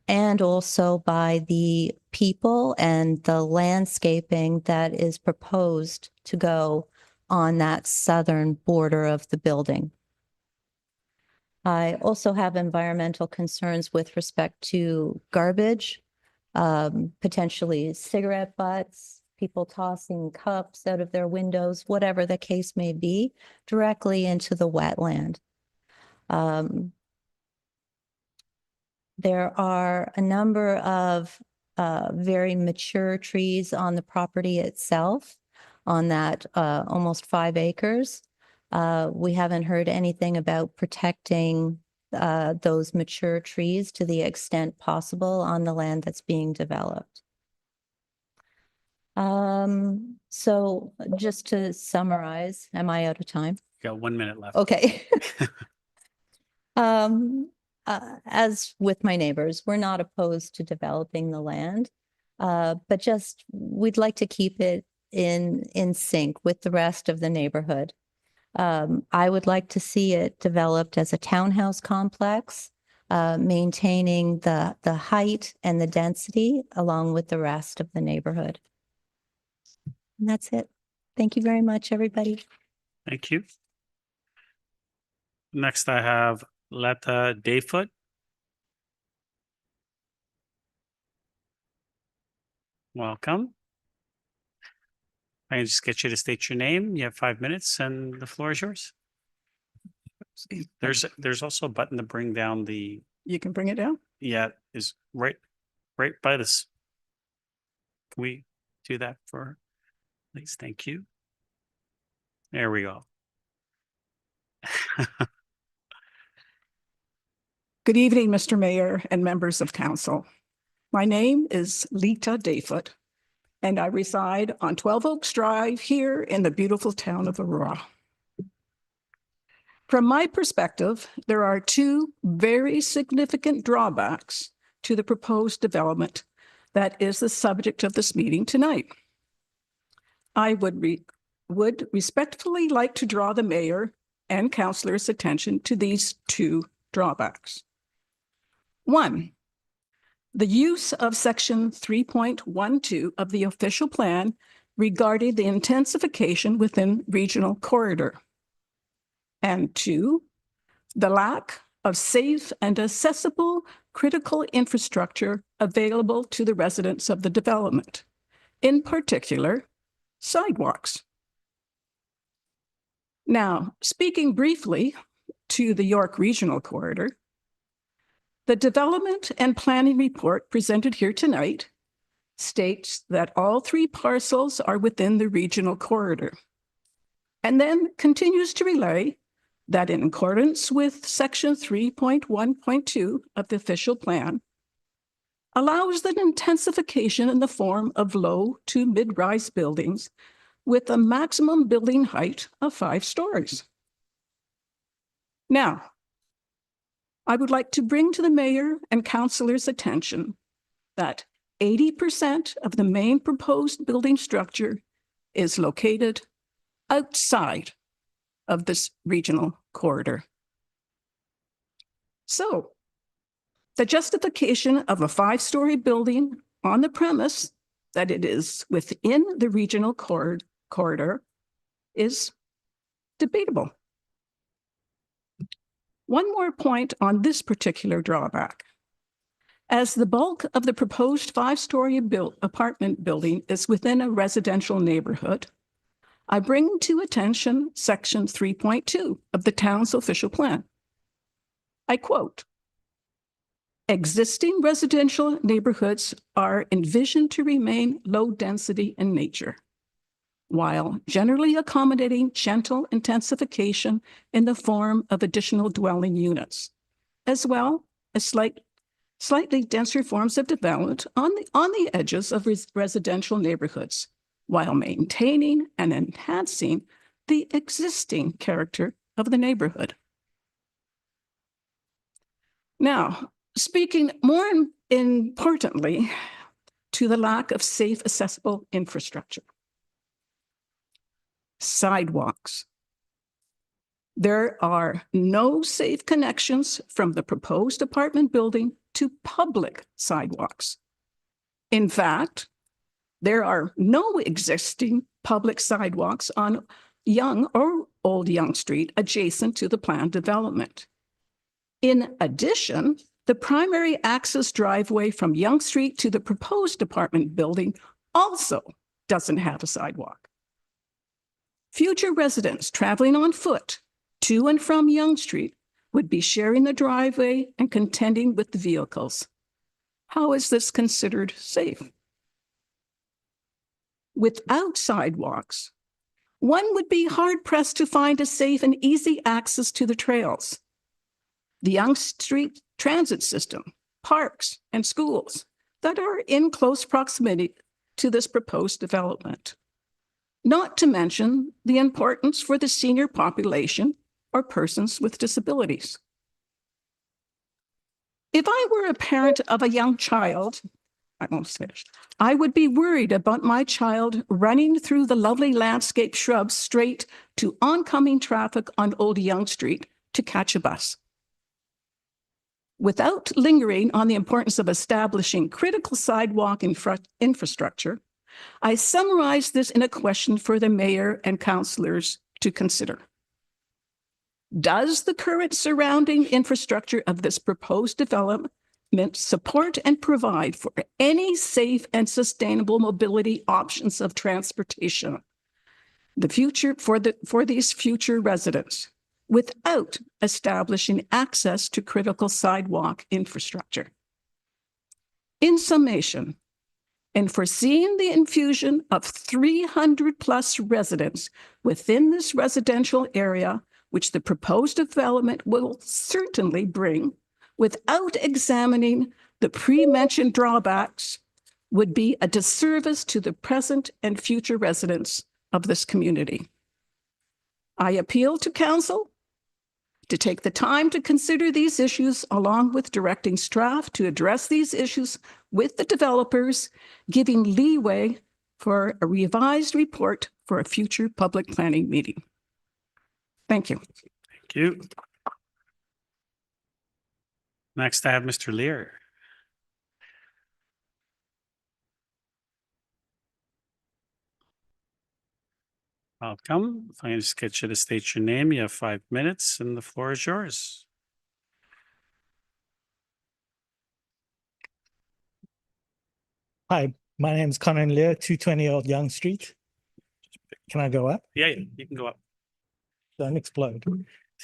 and also by the people and the landscaping that is proposed to go on that southern border of the building. I also have environmental concerns with respect to garbage, potentially cigarette butts, people tossing cups out of their windows, whatever the case may be, directly into the wetland. There are a number of very mature trees on the property itself, on that almost 5 acres. We haven't heard anything about protecting those mature trees to the extent possible on the land that's being developed. So just to summarize, am I out of time? You got 1 minute left. Okay. As with my neighbors, we're not opposed to developing the land, but just we'd like to keep it in sync with the rest of the neighborhood. I would like to see it developed as a townhouse complex, maintaining the height and the density along with the rest of the neighborhood. And that's it. Thank you very much, everybody. Thank you. Next, I have Letta Dayfoot. Welcome. I can just get you to state your name. You have 5 minutes and the floor is yours. There's also a button to bring down the, You can bring it down? yeah, is right by this. Can we do that for her? Please, thank you. There we go. Good evening, Mr. Mayor and members of council. My name is Lita Dayfoot. and I reside on 12 Oaks Drive here in the beautiful town of Aurora. From my perspective, there are two very significant drawbacks to the proposed development that is the subject of this meeting tonight. I would respectfully like to draw the mayor and councillors' attention to these two drawbacks. One, the use of section 3.12 of the official plan regarding the intensification within regional corridor. And two, the lack of safe and accessible critical infrastructure available to the residents of the development, in particular, sidewalks. Now, speaking briefly to the York Regional Corridor, the development and planning report presented here tonight states that all three parcels are within the regional corridor, and then continues to relay that in accordance with section 3.1.2 of the official plan, allows the intensification in the form of low to mid-rise buildings with a maximum building height of 5 stories. Now, I would like to bring to the mayor and councillors' attention that 80% of the main proposed building structure is located outside of this regional corridor. So, the justification of a 5-story building on the premise that it is within the regional corridor is debatable. One more point on this particular drawback. As the bulk of the proposed 5-story apartment building is within a residential neighborhood, I bring to attention section 3.2 of the town's official plan. I quote, "Existing residential neighborhoods are envisioned to remain low density in nature, while generally accommodating gentle intensification in the form of additional dwelling units, as well as slightly denser forms of development on the edges of residential neighborhoods, while maintaining and enhancing the existing character of the neighborhood." Now, speaking more importantly to the lack of safe, accessible infrastructure. Sidewalks. There are no safe connections from the proposed apartment building to public sidewalks. In fact, there are no existing public sidewalks on Young or Old Young Street adjacent to the planned development. In addition, the primary access driveway from Young Street to the proposed apartment building also doesn't have a sidewalk. Future residents traveling on foot to and from Young Street would be sharing the driveway and contending with the vehicles. How is this considered safe? Without sidewalks, one would be hard-pressed to find a safe and easy access to the trails, the Young Street transit system, parks, and schools that are in close proximity to this proposed development. Not to mention the importance for the senior population or persons with disabilities. If I were a parent of a young child, I'm almost finished, I would be worried about my child running through the lovely landscape shrubs straight to oncoming traffic on Old Young Street to catch a bus. Without lingering on the importance of establishing critical sidewalk infrastructure, I summarize this in a question for the mayor and councillors to consider. Does the current surrounding infrastructure of this proposed development support and provide for any safe and sustainable mobility options of transportation for these future residents, without establishing access to critical sidewalk infrastructure? In summation, and foreseeing the infusion of 300 plus residents within this residential area, which the proposed development will certainly bring, without examining the pre-mentioned drawbacks, would be a disservice to the present and future residents of this community. I appeal to council to take the time to consider these issues along with directing staff to address these issues with the developers, giving leeway for a revised report for a future public planning meeting. Thank you. Thank you. Next, I have Mr. Lear. Welcome. If I can just get you to state your name, you have 5 minutes and the floor is yours. Hi, my name is Conan Lear, 220 Old Young Street. Can I go up? Yeah, you can go up. Don't explode.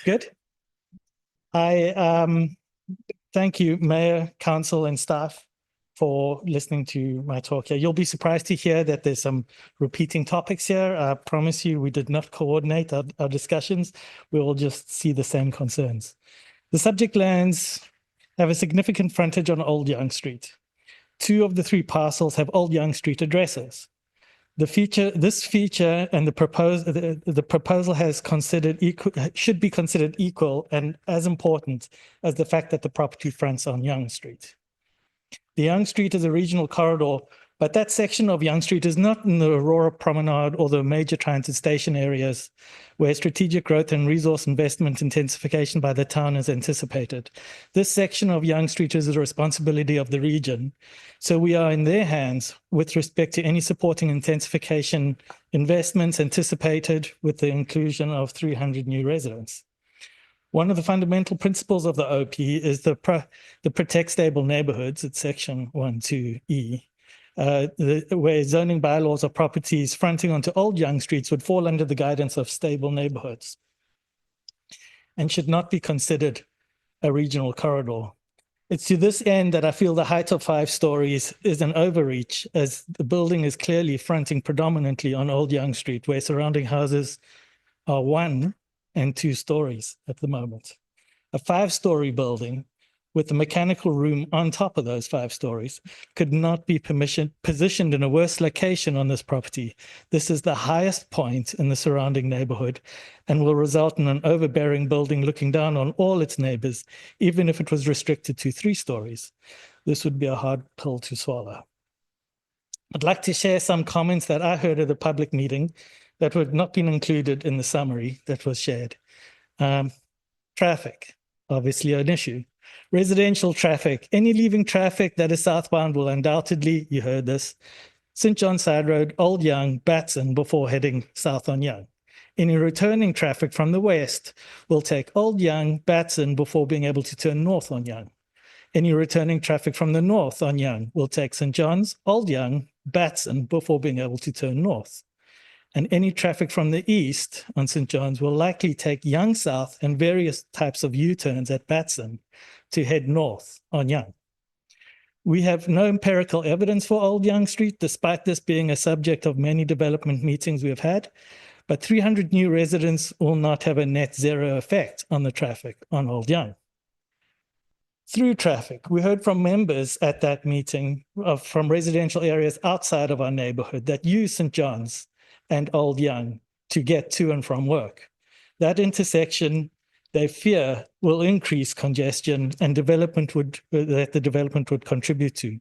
Good. Thank you, Mayor, Council, and staff for listening to my talk here. You'll be surprised to hear that there's some repeating topics here. I promise you we did not coordinate our discussions. We will just see the same concerns. The subject lands have a significant frontage on Old Young Street. 2 of the 3 parcels have Old Young Street addresses. This feature and the proposal should be considered equal and as important as the fact that the property fronts on Young Street. The Young Street is a regional corridor, but that section of Young Street is not in the Aurora Promenade or the major transit station areas where strategic growth and resource investment intensification by the town is anticipated. This section of Young Street is the responsibility of the region, so we are in their hands with respect to any supporting intensification investments anticipated with the inclusion of 300 new residents. One of the fundamental principles of the OP is the protect stable neighborhoods. It's section 1(2)(e), where zoning bylaws of properties fronting onto Old Young Streets would fall under the guidance of stable neighborhoods and should not be considered a regional corridor. It's to this end that I feel the height of 5 stories is an overreach, as the building is clearly fronting predominantly on Old Young Street, where surrounding houses are 1 and 2 stories at the moment. A 5-story building with the mechanical room on top of those 5 stories could not be positioned in a worse location on this property. This is the highest point in the surrounding neighborhood and will result in an overbearing building looking down on all its neighbors, even if it was restricted to 3 stories. This would be a hard pill to swallow. I'd like to share some comments that I heard at the public meeting that would not been included in the summary that was shared. Traffic, obviously an issue. Residential traffic, any leaving traffic that is southbound will undoubtedly, you heard this, St. John Side Road, Old Young, Batson before heading south on Young. Any returning traffic from the west will take Old Young, Batson before being able to turn north on Young. Any returning traffic from the north on Young will take St. John's, Old Young, Batson before being able to turn north. And any traffic from the east on St. John's will likely take Young South and various types of U-turns at Batson to head north on Young. We have no empirical evidence for Old Young Street, despite this being a subject of many development meetings we have had, but 300 new residents will not have a net zero effect on the traffic on Old Young. Through traffic, we heard from members at that meeting from residential areas outside of our neighborhood that use St. John's and Old Young to get to and from work. That intersection, they fear, will increase congestion and the development would contribute to.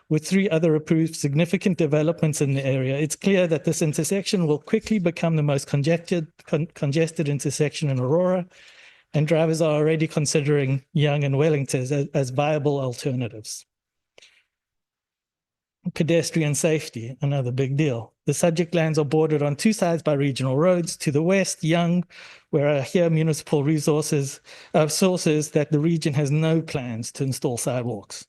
With 3 other approved significant developments in the area, it's clear that this intersection will quickly become the most congested intersection in Aurora, and drivers are already considering Young and Wellington as viable alternatives. Pedestrian safety, another big deal. The subject lands are bordered on 2 sides by regional roads. To the west, Young, where I hear municipal sources that the region has no plans to install sidewalks.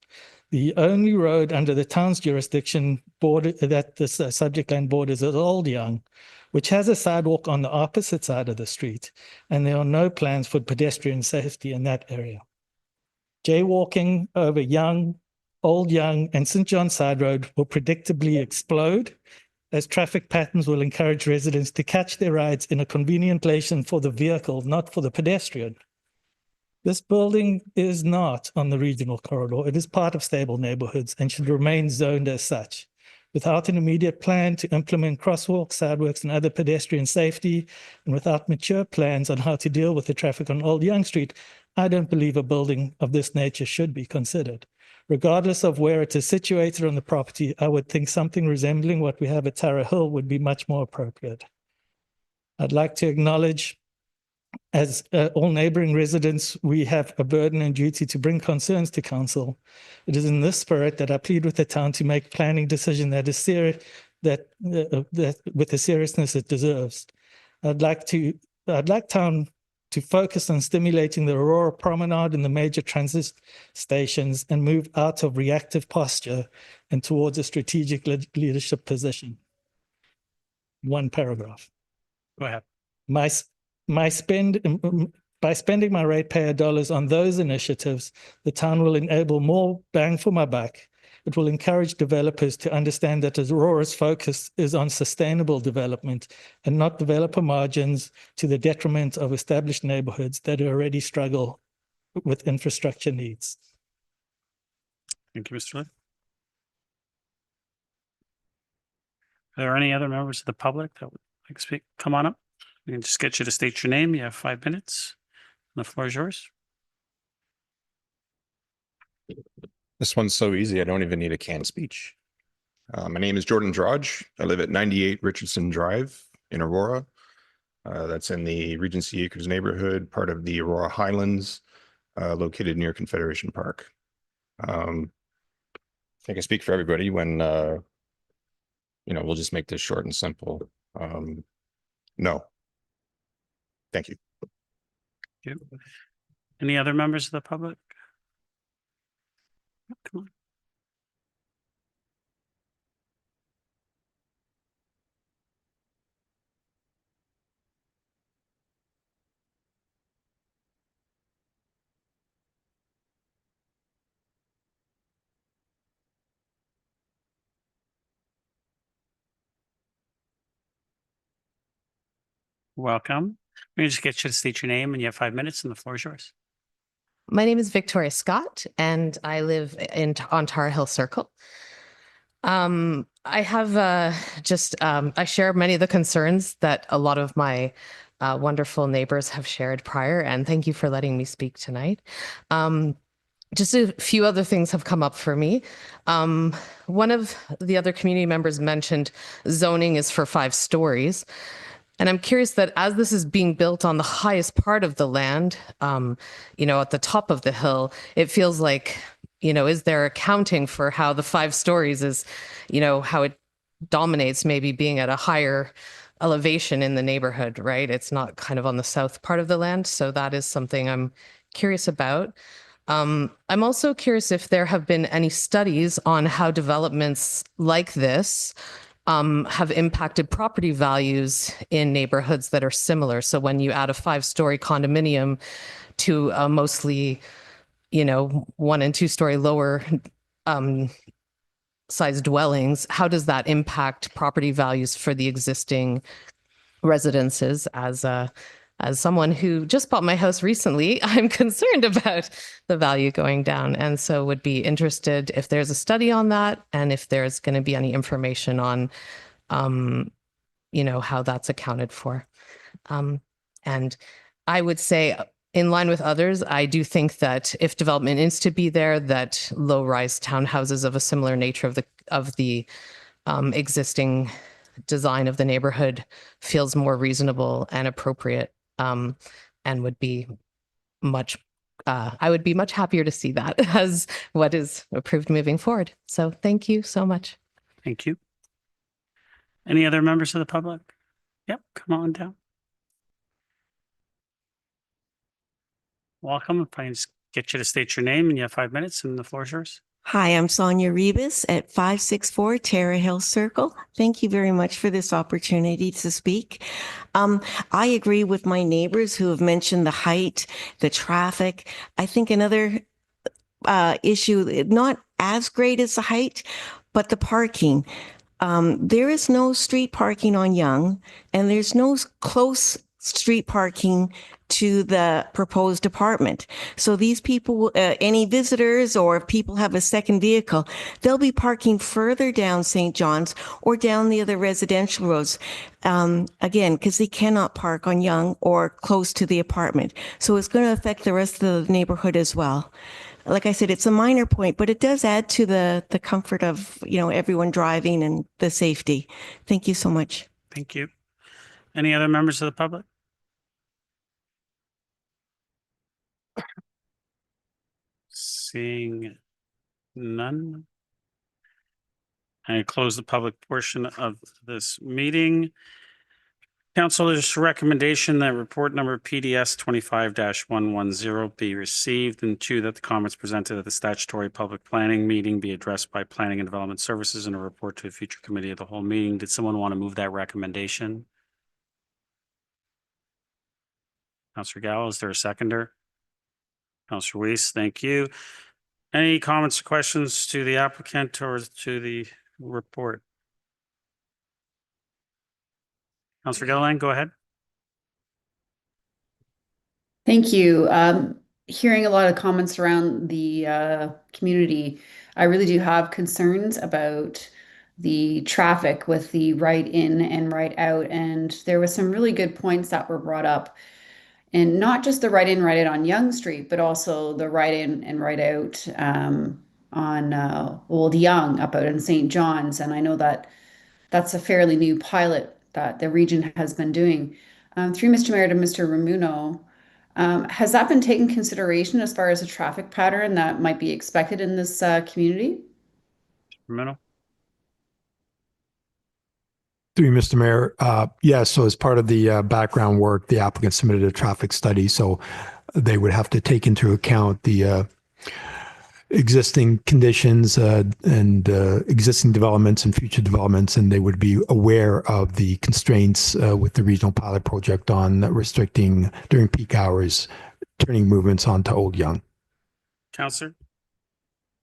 The only road under the town's jurisdiction that the subject land borders is Old Young, which has a sidewalk on the opposite side of the street, and there are no plans for pedestrian safety in that area. Jaywalking over Young, Old Young, and St. John Side Road will predictably explode, as traffic patterns will encourage residents to catch their rides in a convenient location for the vehicle, not for the pedestrian. This building is not on the regional corridor. It is part of stable neighborhoods and should remain zoned as such. Without an immediate plan to implement crosswalks, sidewalks, and other pedestrian safety, and without mature plans on how to deal with the traffic on Old Young Street, I don't believe a building of this nature should be considered. Regardless of where it is situated on the property, I would think something resembling what we have at Tara Hill would be much more appropriate. I'd like to acknowledge, as all neighboring residents, we have a burden and duty to bring concerns to council. It is in this spirit that I plead with the town to make planning decision that is serious, that with the seriousness it deserves. I'd like town to focus on stimulating the Aurora Promenade and the major transit stations and move out of reactive posture and towards a strategic leadership position. One paragraph. Go ahead. By spending my ratepayer dollars on those initiatives, the town will enable more bang for my buck. It will encourage developers to understand that Aurora's focus is on sustainable development and not developer margins to the detriment of established neighborhoods that already struggle with infrastructure needs. Thank you, Mr. Lee. Are there any other members of the public that would like to speak? Come on up. We can just get you to state your name. You have 5 minutes. The floor is yours. This one's so easy, I don't even need a canned speech. My name is Jordan Drodge. I live at 98 Richardson Drive in Aurora. That's in the Regency Acres neighborhood, part of the Aurora Highlands, located near Confederation Park. I think I speak for everybody when, we'll just make this short and simple. No. Thank you. Thank you. Any other members of the public? Come on. Welcome. Let me just get you to state your name and you have 5 minutes and the floor is yours. My name is Victoria Scott and I live on Tar Hill Circle. I have I share many of the concerns that a lot of my wonderful neighbors have shared prior, and thank you for letting me speak tonight. Just a few other things have come up for me. One of the other community members mentioned zoning is for 5 stories. And I'm curious that as this is being built on the highest part of the land, at the top of the hill, it feels like, is there accounting for how the 5 stories is, how it dominates maybe being at a higher elevation in the neighborhood, right? It's not kind of on the south part of the land. So that is something I'm curious about. I'm also curious if there have been any studies on how developments like this have impacted property values in neighborhoods that are similar. So when you add a 5-story condominium to mostly, 1- and 2-story lower size dwellings, how does that impact property values for the existing residences? As someone who just bought my house recently, I'm concerned about the value going down. And so would be interested if there's a study on that and if there's going to be any information on, how that's accounted for. And I would say in line with others, I do think that if development is to be there, that low-rise townhouses of a similar nature of the existing design of the neighborhood feels more reasonable and appropriate. And would be I would be much happier to see that as what is approved moving forward. So thank you so much. Thank you. Any other members of the public? Yep, come on down. Welcome. If I can just get you to state your name and you have 5 minutes and the floor is yours. Hi, I'm Sonia Rebus at 564 Tara Hill Circle. Thank you very much for this opportunity to speak. I agree with my neighbors who have mentioned the height, the traffic. I think another issue, not as great as the height, but the parking. There is no street parking on Yonge, and there's no close street parking to the proposed apartment. So these people, any visitors or if people have a second vehicle, they'll be parking further down St. John's or down the other residential roads. Again, because they cannot park on Yonge or close to the apartment. So it's going to affect the rest of the neighborhood as well. Like I said, it's a minor point, but it does add to the comfort of, everyone driving and the safety. Thank you so much. Thank you. Any other members of the public? Seeing none. I close the public portion of this meeting. Council's recommendation that report number PDS 25-110 be received, and 2, that the comments presented at the statutory public planning meeting be addressed by Planning and Development Services in a report to a future committee of the whole meeting. Did someone want to move that recommendation? Councilor Gallo, is there a seconder? Councilor Weiss, thank you. Any comments or questions to the applicant or to the report? Councilor Gilliland, go ahead. Thank you. Hearing a lot of comments around the community, I really do have concerns about the traffic with the right in and right out. And there was some really good points that were brought up. And not just the right in, right out on Yonge Street, but also the right in and right out on Old Yonge up out in St. John's. And I know that that's a fairly new pilot that the region has been doing. Through Mr. Mayor to Mr. Ramuno, has that been taken consideration as far as a traffic pattern that might be expected in this community? Ramuno? Through you, Mr. Mayor, yes, so as part of the background work, the applicant submitted a traffic study, so they would have to take into account the existing conditions and existing developments and future developments, and they would be aware of the constraints with the regional pilot project on restricting during peak hours turning movements onto Old Yonge. Councilor?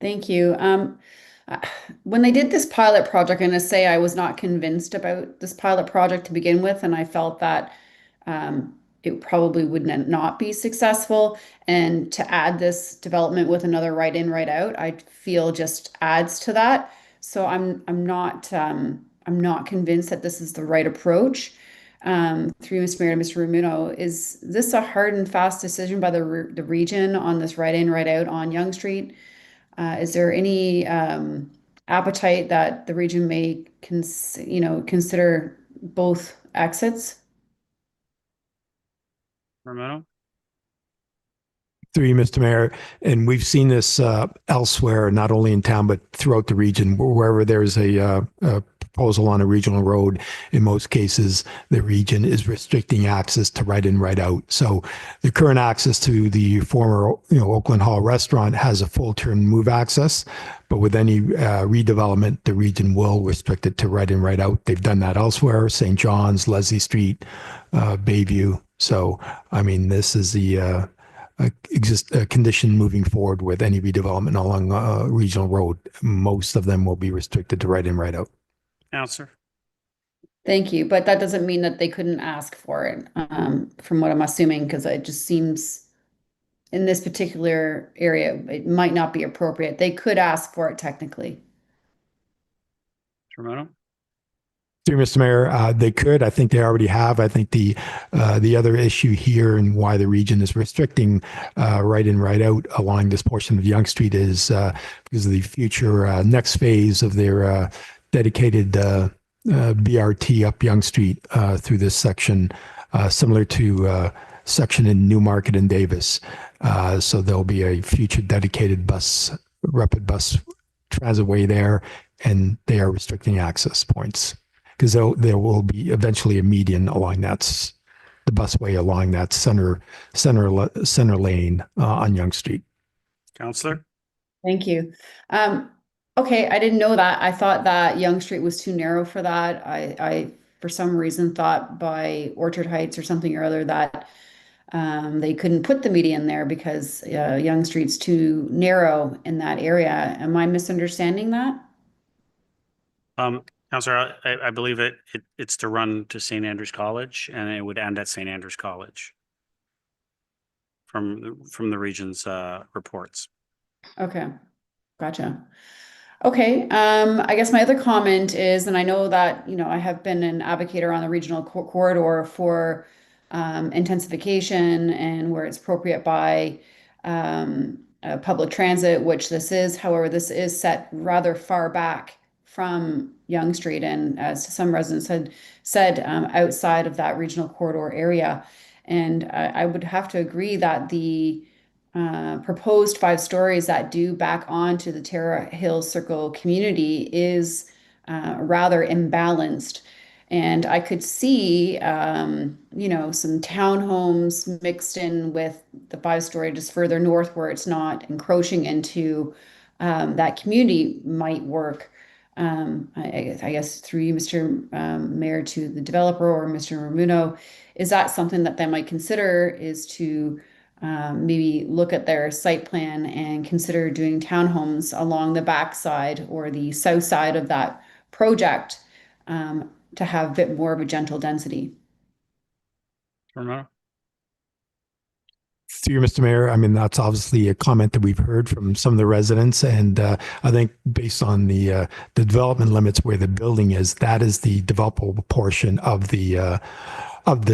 Thank you. When they did this pilot project, I'm going to say I was not convinced about this pilot project to begin with, and I felt that it probably would not be successful. And to add this development with another right in, right out, I feel just adds to that. So I'm not convinced that this is the right approach. Through Mr. Mayor to Mr. Ramuno, is this a hard and fast decision by the region on this right in, right out on Yonge Street? Is there any appetite that the region may consider both exits? Ramuno? Through you, Mr. Mayor, and we've seen this elsewhere, not only in town, but throughout the region, wherever there's a proposal on a regional road. In most cases, the region is restricting access to right in, right out. So the current access to the former, Oakland Hall restaurant has a full turn move access, but with any redevelopment, the region will restrict it to right in, right out. They've done that elsewhere, St. John's, Leslie Street, Bayview. So, I mean, this is the a condition moving forward with any redevelopment along a regional road. Most of them will be restricted to right in, right out. Councilor? Thank you, but that doesn't mean that they couldn't ask for it, from what I'm assuming, because it just seems in this particular area, it might not be appropriate. They could ask for it technically. Ramuno? Through Mr. Mayor, they could. I think they already have. I think the other issue here and why the region is restricting right in, right out along this portion of Yonge Street is because of the future next phase of their dedicated BRT up Yonge Street through this section, similar to section in Newmarket and Davis. So there'll be a future dedicated rapid bus transitway there, and they are restricting access points, because there will be eventually a median along the busway along that center lane on Yonge Street. Councilor? Thank you. Okay, I didn't know that. I thought that Yonge Street was too narrow for that. I for some reason thought by Orchard Heights or something or other that they couldn't put the median there because Yonge Street's too narrow in that area. Am I misunderstanding that? Councilor, I believe it's to run to St. Andrews College, and it would end at St. Andrews College. from the region's reports. Okay, gotcha. Okay, I guess my other comment is, and I know that, I have been an advocator on the regional corridor for intensification and where it's appropriate by public transit, which this is. However, this is set rather far back from Yonge Street, and as some residents had said, outside of that regional corridor area. And I would have to agree that the proposed 5 stories that do back onto the Terra Hill Circle community is rather imbalanced. And I could see, some townhomes mixed in with the 5-story just further north where it's not encroaching into that community might work. I guess through you, Mr. Mayor, to the developer or Mr. Ramuno, is that something that they might consider, is to maybe look at their site plan and consider doing townhomes along the backside or the south side of that project to have a bit more of a gentle density. Romano? Through you, Mr. Mayor, I mean, that's obviously a comment that we've heard from some of the residents. And I think based on the development limits where the building is, that is the developable portion of the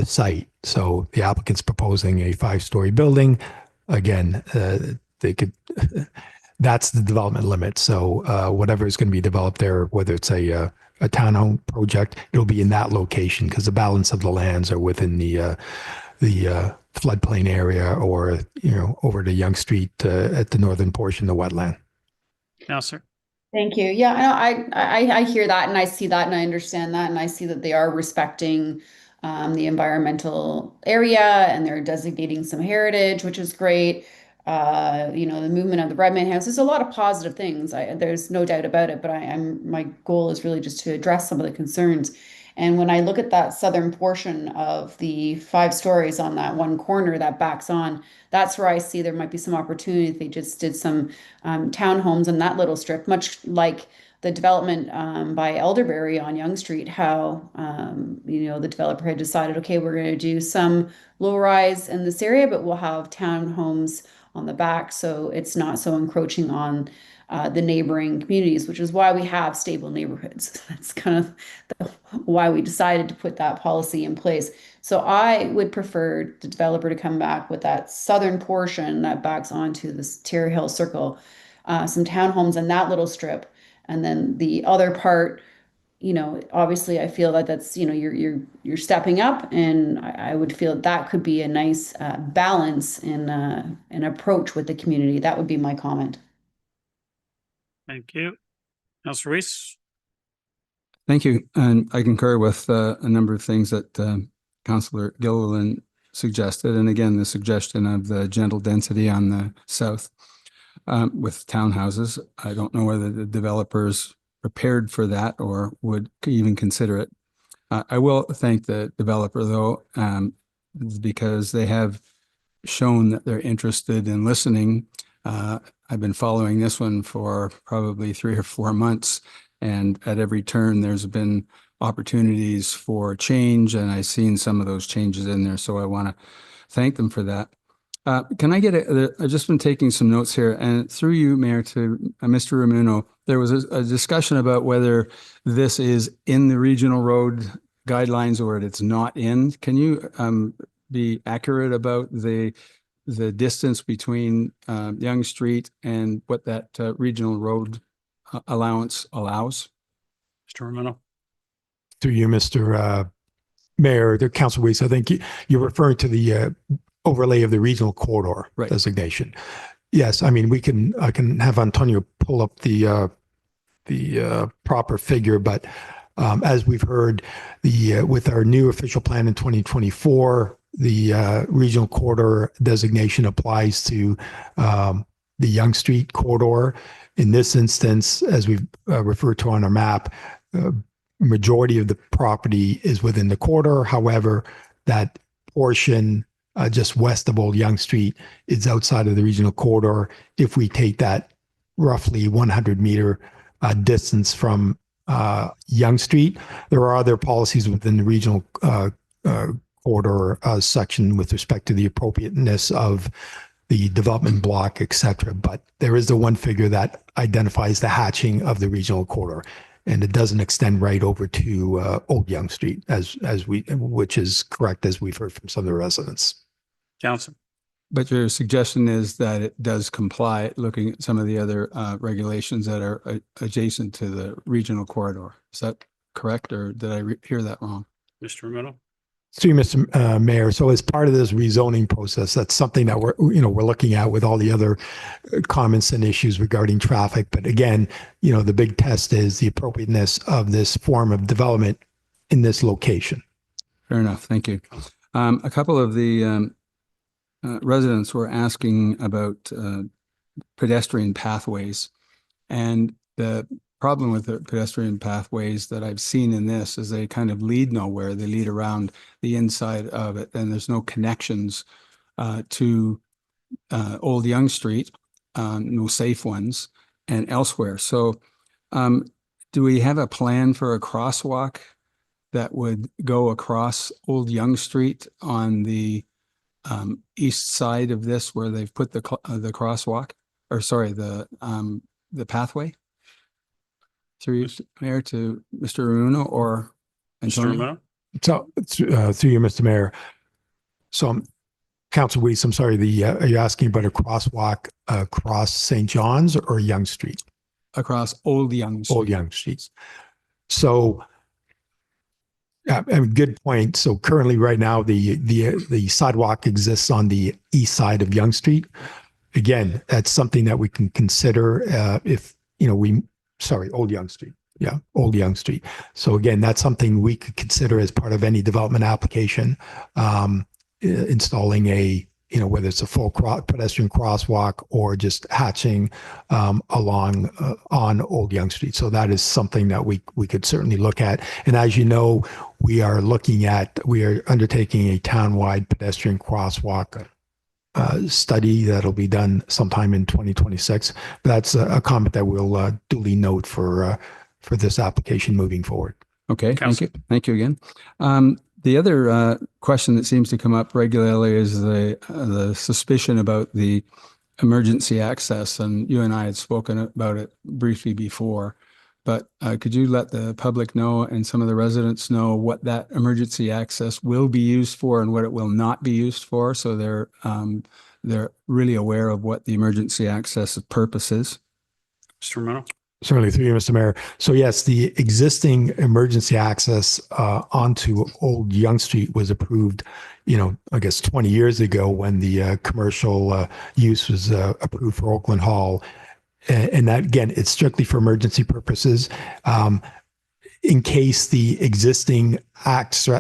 site. So the applicant's proposing a 5-story building. Again, they could, that's the development limit. So whatever is going to be developed there, whether it's a townhome project, it'll be in that location because the balance of the lands are within the floodplain area, or over to Yonge Street at the northern portion of the wetland. No, sir. Thank you. Yeah, I hear that, and I see that, and I understand that, and I see that they are respecting the environmental area, and they're designating some heritage, which is great. The movement of the Redman House. There's a lot of positive things. There's no doubt about it. But my goal is really just to address some of the concerns. And when I look at that southern portion of the 5 stories on that one corner that backs on, that's where I see there might be some opportunity if they just did some townhomes in that little strip, much like the development by Elderberry on Yonge Street, how the developer had decided, okay, we're going to do some low rise in this area, but we'll have townhomes on the back, so it's not so encroaching on the neighboring communities, which is why we have stable neighborhoods. That's kind of why we decided to put that policy in place. So I would prefer the developer to come back with that southern portion that backs onto this Terra Hill Circle, some townhomes in that little strip, and then the other part. Obviously I feel that that's, you're stepping up, and I would feel that could be a nice balance in an approach with the community. That would be my comment. Thank you. Councilor Ruiz? Thank you. And I concur with a number of things that Councillor Gilliland suggested. And again, the suggestion of the gentle density on the south with townhouses. I don't know whether the developers prepared for that or would even consider it. I will thank the developer though, because they have shown that they're interested in listening. I've been following this one for probably 3 or 4 months, and at every turn there's been opportunities for change, and I've seen some of those changes in there. So I want to thank them for that. Can I get I've just been taking some notes here, and through you, Mayor, to Mr. Ramuno, there was a discussion about whether this is in the regional road guidelines or it's not in. Can you be accurate about the distance between Yonge Street and what that regional road allowance allows? Mr. Ramuno? Through you, Mr. Mayor, the Council Weiss, I think you're referring to the overlay of the regional corridor designation. Yes, I mean, I can have Antonio pull up the proper figure, but as we've heard, with our new official plan in 2024, the regional corridor designation applies to the Yonge Street corridor. In this instance, as we've referred to on our map, majority of the property is within the corridor. However, that portion just west of Old Yonge Street is outside of the regional corridor. If we take that roughly 100-meter distance from Yonge Street, there are other policies within the regional corridor section with respect to the appropriateness of the development block, et cetera. But there is the one figure that identifies the hatching of the regional corridor. And it doesn't extend right over to Old Yonge Street which is correct, as we've heard from some of the residents. Council. But your suggestion is that it does comply, looking at some of the other regulations that are adjacent to the regional corridor. Is that correct, or did I hear that wrong? Mr. Romano. Through you, Mr. Mayor. So as part of this rezoning process, that's something that we're looking at with all the other comments and issues regarding traffic. But again, the big test is the appropriateness of this form of development in this location. Fair enough. Thank you. A couple of the residents were asking about pedestrian pathways, and the problem with the pedestrian pathways that I've seen in this is they kind of lead nowhere. They lead around the inside of it, and there's no connections to Old Yonge Street, no safe ones, and elsewhere. So do we have a plan for a crosswalk that would go across Old Yonge Street on the east side of this, where they've put the crosswalk, or sorry, the pathway? Through you, Mayor, to Mr. Romano or Antonio? Mr. Romano. So through you, Mr. Mayor. So Council Weiss, I'm sorry, are you asking about a crosswalk across St. John's or Yonge Street? Across Old Yonge Street. Old Yonge Street. So good point. So currently right now, the sidewalk exists on the east side of Yonge Street. Again, that's something that we can consider Old Yonge Street. Yeah, Old Yonge Street. So again, that's something we could consider as part of any development application, installing whether it's a full pedestrian crosswalk or just hatching along on Old Yonge Street. So that is something that we could certainly look at. And as you know, we are undertaking a townwide pedestrian crosswalk study that'll be done sometime in 2026. But that's a comment that we'll duly note for this application moving forward. Okay, thank you. Thank you again. The other question that seems to come up regularly is the suspicion about the emergency access, and you and I had spoken about it briefly before. But could you let the public know and some of the residents know what that emergency access will be used for and what it will not be used for, so they're really aware of what the emergency access purpose is? Mr. Romano. Certainly, through you, Mr. Mayor. So yes, the existing emergency access onto Old Yonge Street was approved, I guess 20 years ago when the commercial use was approved for Oakland Hall. And that, again, it's strictly for emergency purposes. In case the existing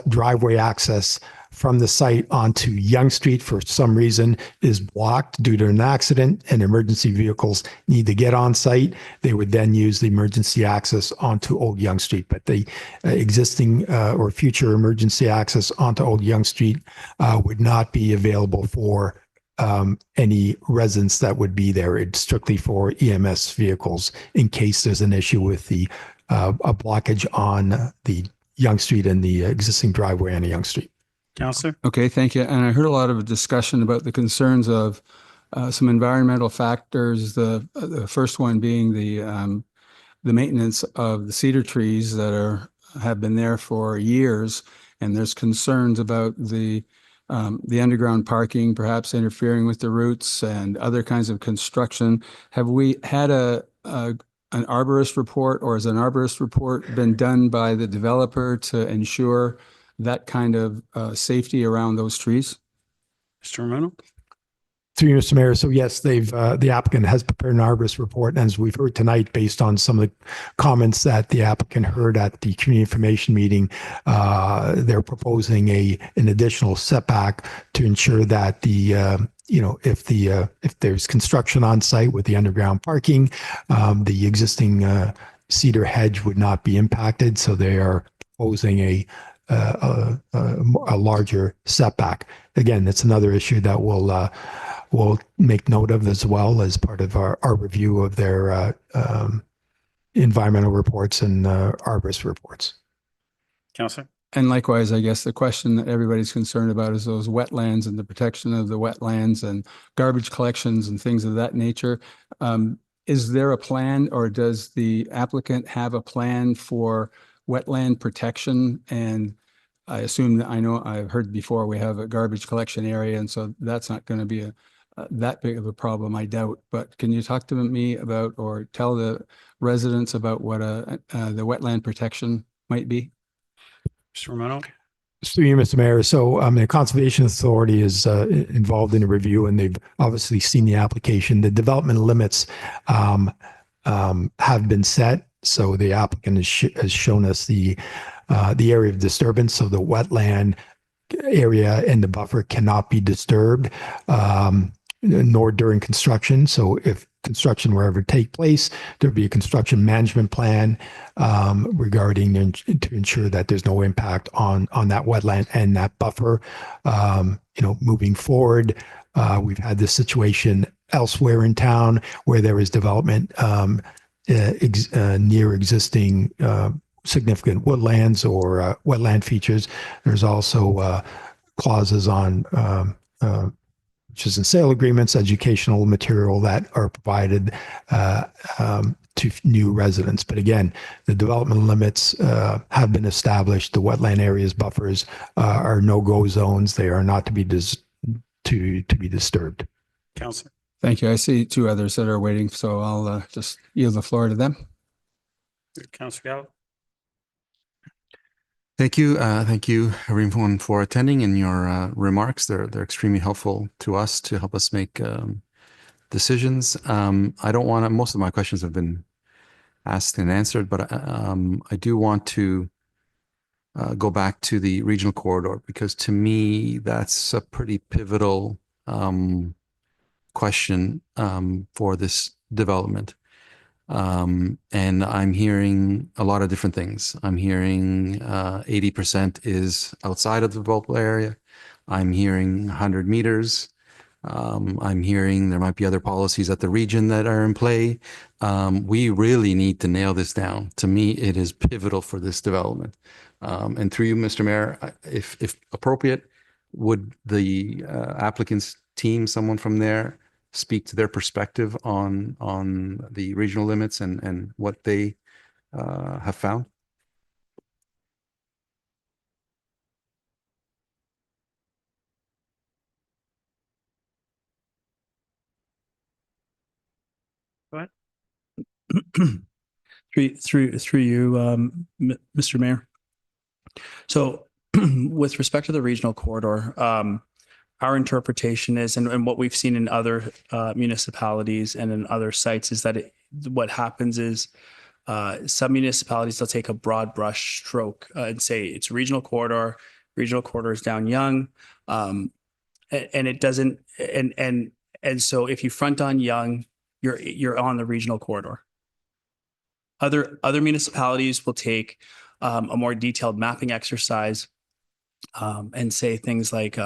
driveway access from the site onto Yonge Street for some reason is blocked due to an accident and emergency vehicles need to get on site, they would then use the emergency access onto Old Yonge Street. But the existing or future emergency access onto Old Yonge Street would not be available for any residents that would be there. It's strictly for EMS vehicles in case there's an issue with a blockage on the Yonge Street and the existing driveway on the Yonge Street. Counselor. Okay, thank you. And I heard a lot of discussion about the concerns of some environmental factors. The first one being the maintenance of the cedar trees that have been there for years, and there's concerns about the underground parking perhaps interfering with the roots and other kinds of construction. Have we had an arborist report, or has an arborist report been done by the developer to ensure that kind of safety around those trees? Mr. Romano. Through you, Mr. Mayor. So yes, the applicant has prepared an arborist report, and as we've heard tonight, based on some of the comments that the applicant heard at the community information meeting, they're proposing an additional setback to ensure that if there's construction on site with the underground parking, the existing cedar hedge would not be impacted. So they are proposing a larger setback. Again, that's another issue that we'll make note of as well as part of our review of their environmental reports and arborist reports. Counselor. And likewise, I guess the question that everybody's concerned about is those wetlands and the protection of the wetlands and garbage collections and things of that nature. Is there a plan, or does the applicant have a plan for wetland protection? And I assume that, I know I've heard before, we have a garbage collection area, and so that's not going to be that big of a problem, I doubt. But can you talk to me about, or tell the residents about what the wetland protection might be? Mr. Romano? Through you, Mr. Mayor. So the Conservation Authority is involved in a review, and they've obviously seen the application. The development limits have been set. So the applicant has shown us the area of disturbance. So the wetland area and the buffer cannot be disturbed, nor during construction. So if construction were ever take place, there'd be a construction management plan regarding to ensure that there's no impact on that wetland and that buffer. Moving forward, we've had this situation elsewhere in town where there is development near existing significant woodlands or wetland features. There's also clauses on purchase and sale agreements, educational material that are provided to new residents. But again, the development limits have been established. The wetland areas buffers are no-go zones. They are not to be disturbed. Councillor. Thank you. I see two others that are waiting, so I'll just yield the floor to them. Councillor Gallo. Thank you. Thank you, everyone, for attending and your remarks. They're extremely helpful to us to help us make decisions. I don't want to, most of my questions have been asked and answered, but I do want to go back to the regional corridor, because to me, that's a pretty pivotal question for this development. And I'm hearing a lot of different things. I'm hearing 80% is outside of the developable area. I'm hearing 100 meters. I'm hearing there might be other policies at the region that are in play. We really need to nail this down. To me, it is pivotal for this development. And through you, Mr. Mayor, if appropriate, would the applicant's team, someone from there, speak to their perspective on the regional limits and what they have found? Go ahead. Through you, Mr. Mayor. So with respect to the regional corridor, our interpretation is, and what we've seen in other municipalities and in other sites, is that what happens is some municipalities, they'll take a broad brush stroke and say it's regional corridor is down Yonge, and it doesn't, and so if you front on Yonge, you're on the regional corridor. Other municipalities will take a more detailed mapping exercise and say things like,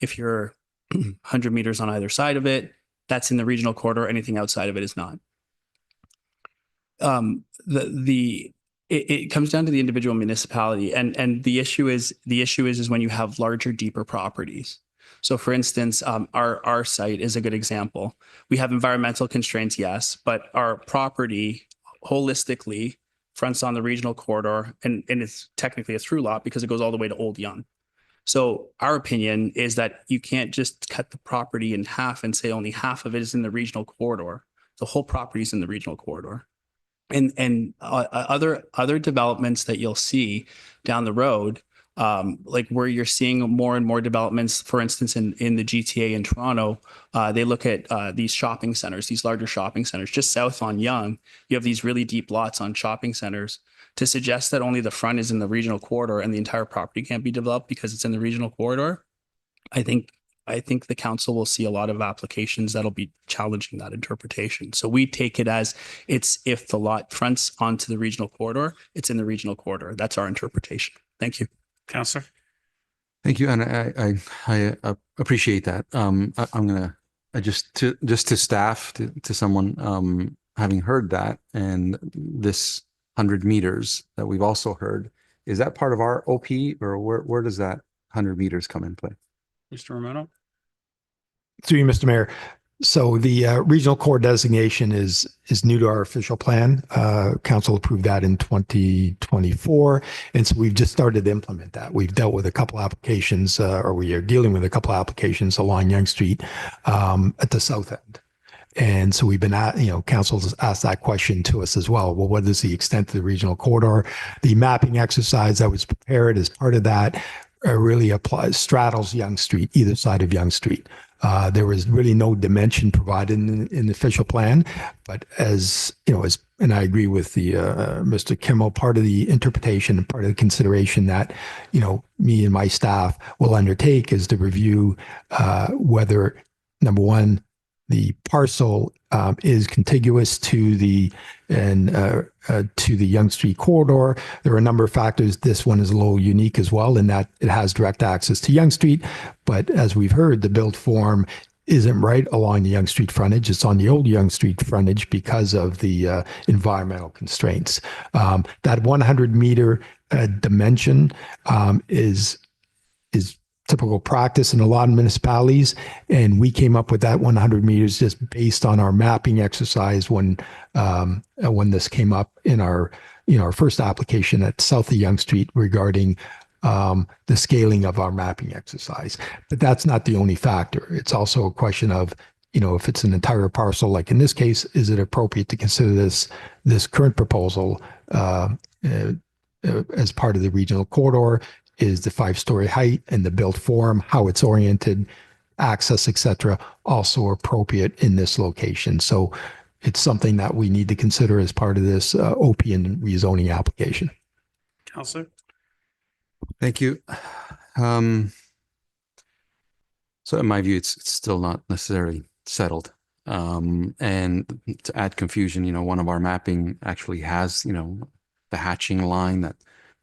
if you're 100 meters on either side of it, that's in the regional corridor. Anything outside of it is not. It comes down to the individual municipality, and the issue is when you have larger, deeper properties. So, for instance, our site is a good example. We have environmental constraints, yes, but our property holistically fronts on the regional corridor, and it's technically a through lot because it goes all the way to Old Yonge. So our opinion is that you can't just cut the property in half and say only half of it is in the regional corridor. The whole property is in the regional corridor. And other developments that you'll see down the road, like where you're seeing more and more developments, for instance, in the GTA in Toronto, they look at these shopping centers, these larger shopping centers. Just south on Yonge, you have these really deep lots on shopping centers. To suggest that only the front is in the regional corridor and the entire property can't be developed because it's in the regional corridor, I think the council will see a lot of applications that'll be challenging that interpretation. So we take it as it's, if the lot fronts onto the regional corridor, it's in the regional corridor. That's our interpretation. Thank you. Councillor. Thank you, and I appreciate that. I'm gonna just to staff, to someone having heard that, and this 100 meters that we've also heard, Is that part of our OP, or where does that 100 meters come in play? Mr. Romano? Through you, Mr. Mayor. So the regional core designation is new to our official plan. Council approved that in 2024. And so we've just started to implement that. We've dealt with a couple applications, or we are dealing with a couple applications along Yonge Street at the south end. And so we've been at, council has asked that question to us as well. Well, what is the extent of the regional corridor? The mapping exercise that was prepared as part of that really straddles Yonge Street, either side of Yonge Street. There was really no dimension provided in the official plan, but and I agree with the Mr. Kimmel, part of the interpretation and part of the consideration that, me and my staff will undertake is to review whether, number one, the parcel is contiguous to the Yonge Street corridor. There are a number of factors. This one is a little unique as well in that it has direct access to Yonge Street. But as we've heard, the build form isn't right along the Yonge Street frontage. It's on the old Yonge Street frontage because of the environmental constraints. That 100-meter dimension is typical practice in a lot of municipalities. And we came up with that 100 meters just based on our mapping exercise when this came up in our first application at south of Yonge Street regarding the scaling of our mapping exercise. But that's not the only factor. It's also a question of, if it's an entire parcel, like in this case, is it appropriate to consider this current proposal as part of the regional corridor? Is the 5-story height and the built form, how it's oriented, access, etc., also appropriate in this location? So it's something that we need to consider as part of this OP and rezoning application. Counselor? Thank you. So in my view, it's still not necessarily settled. And to add confusion, one of our mapping actually has, the hatching line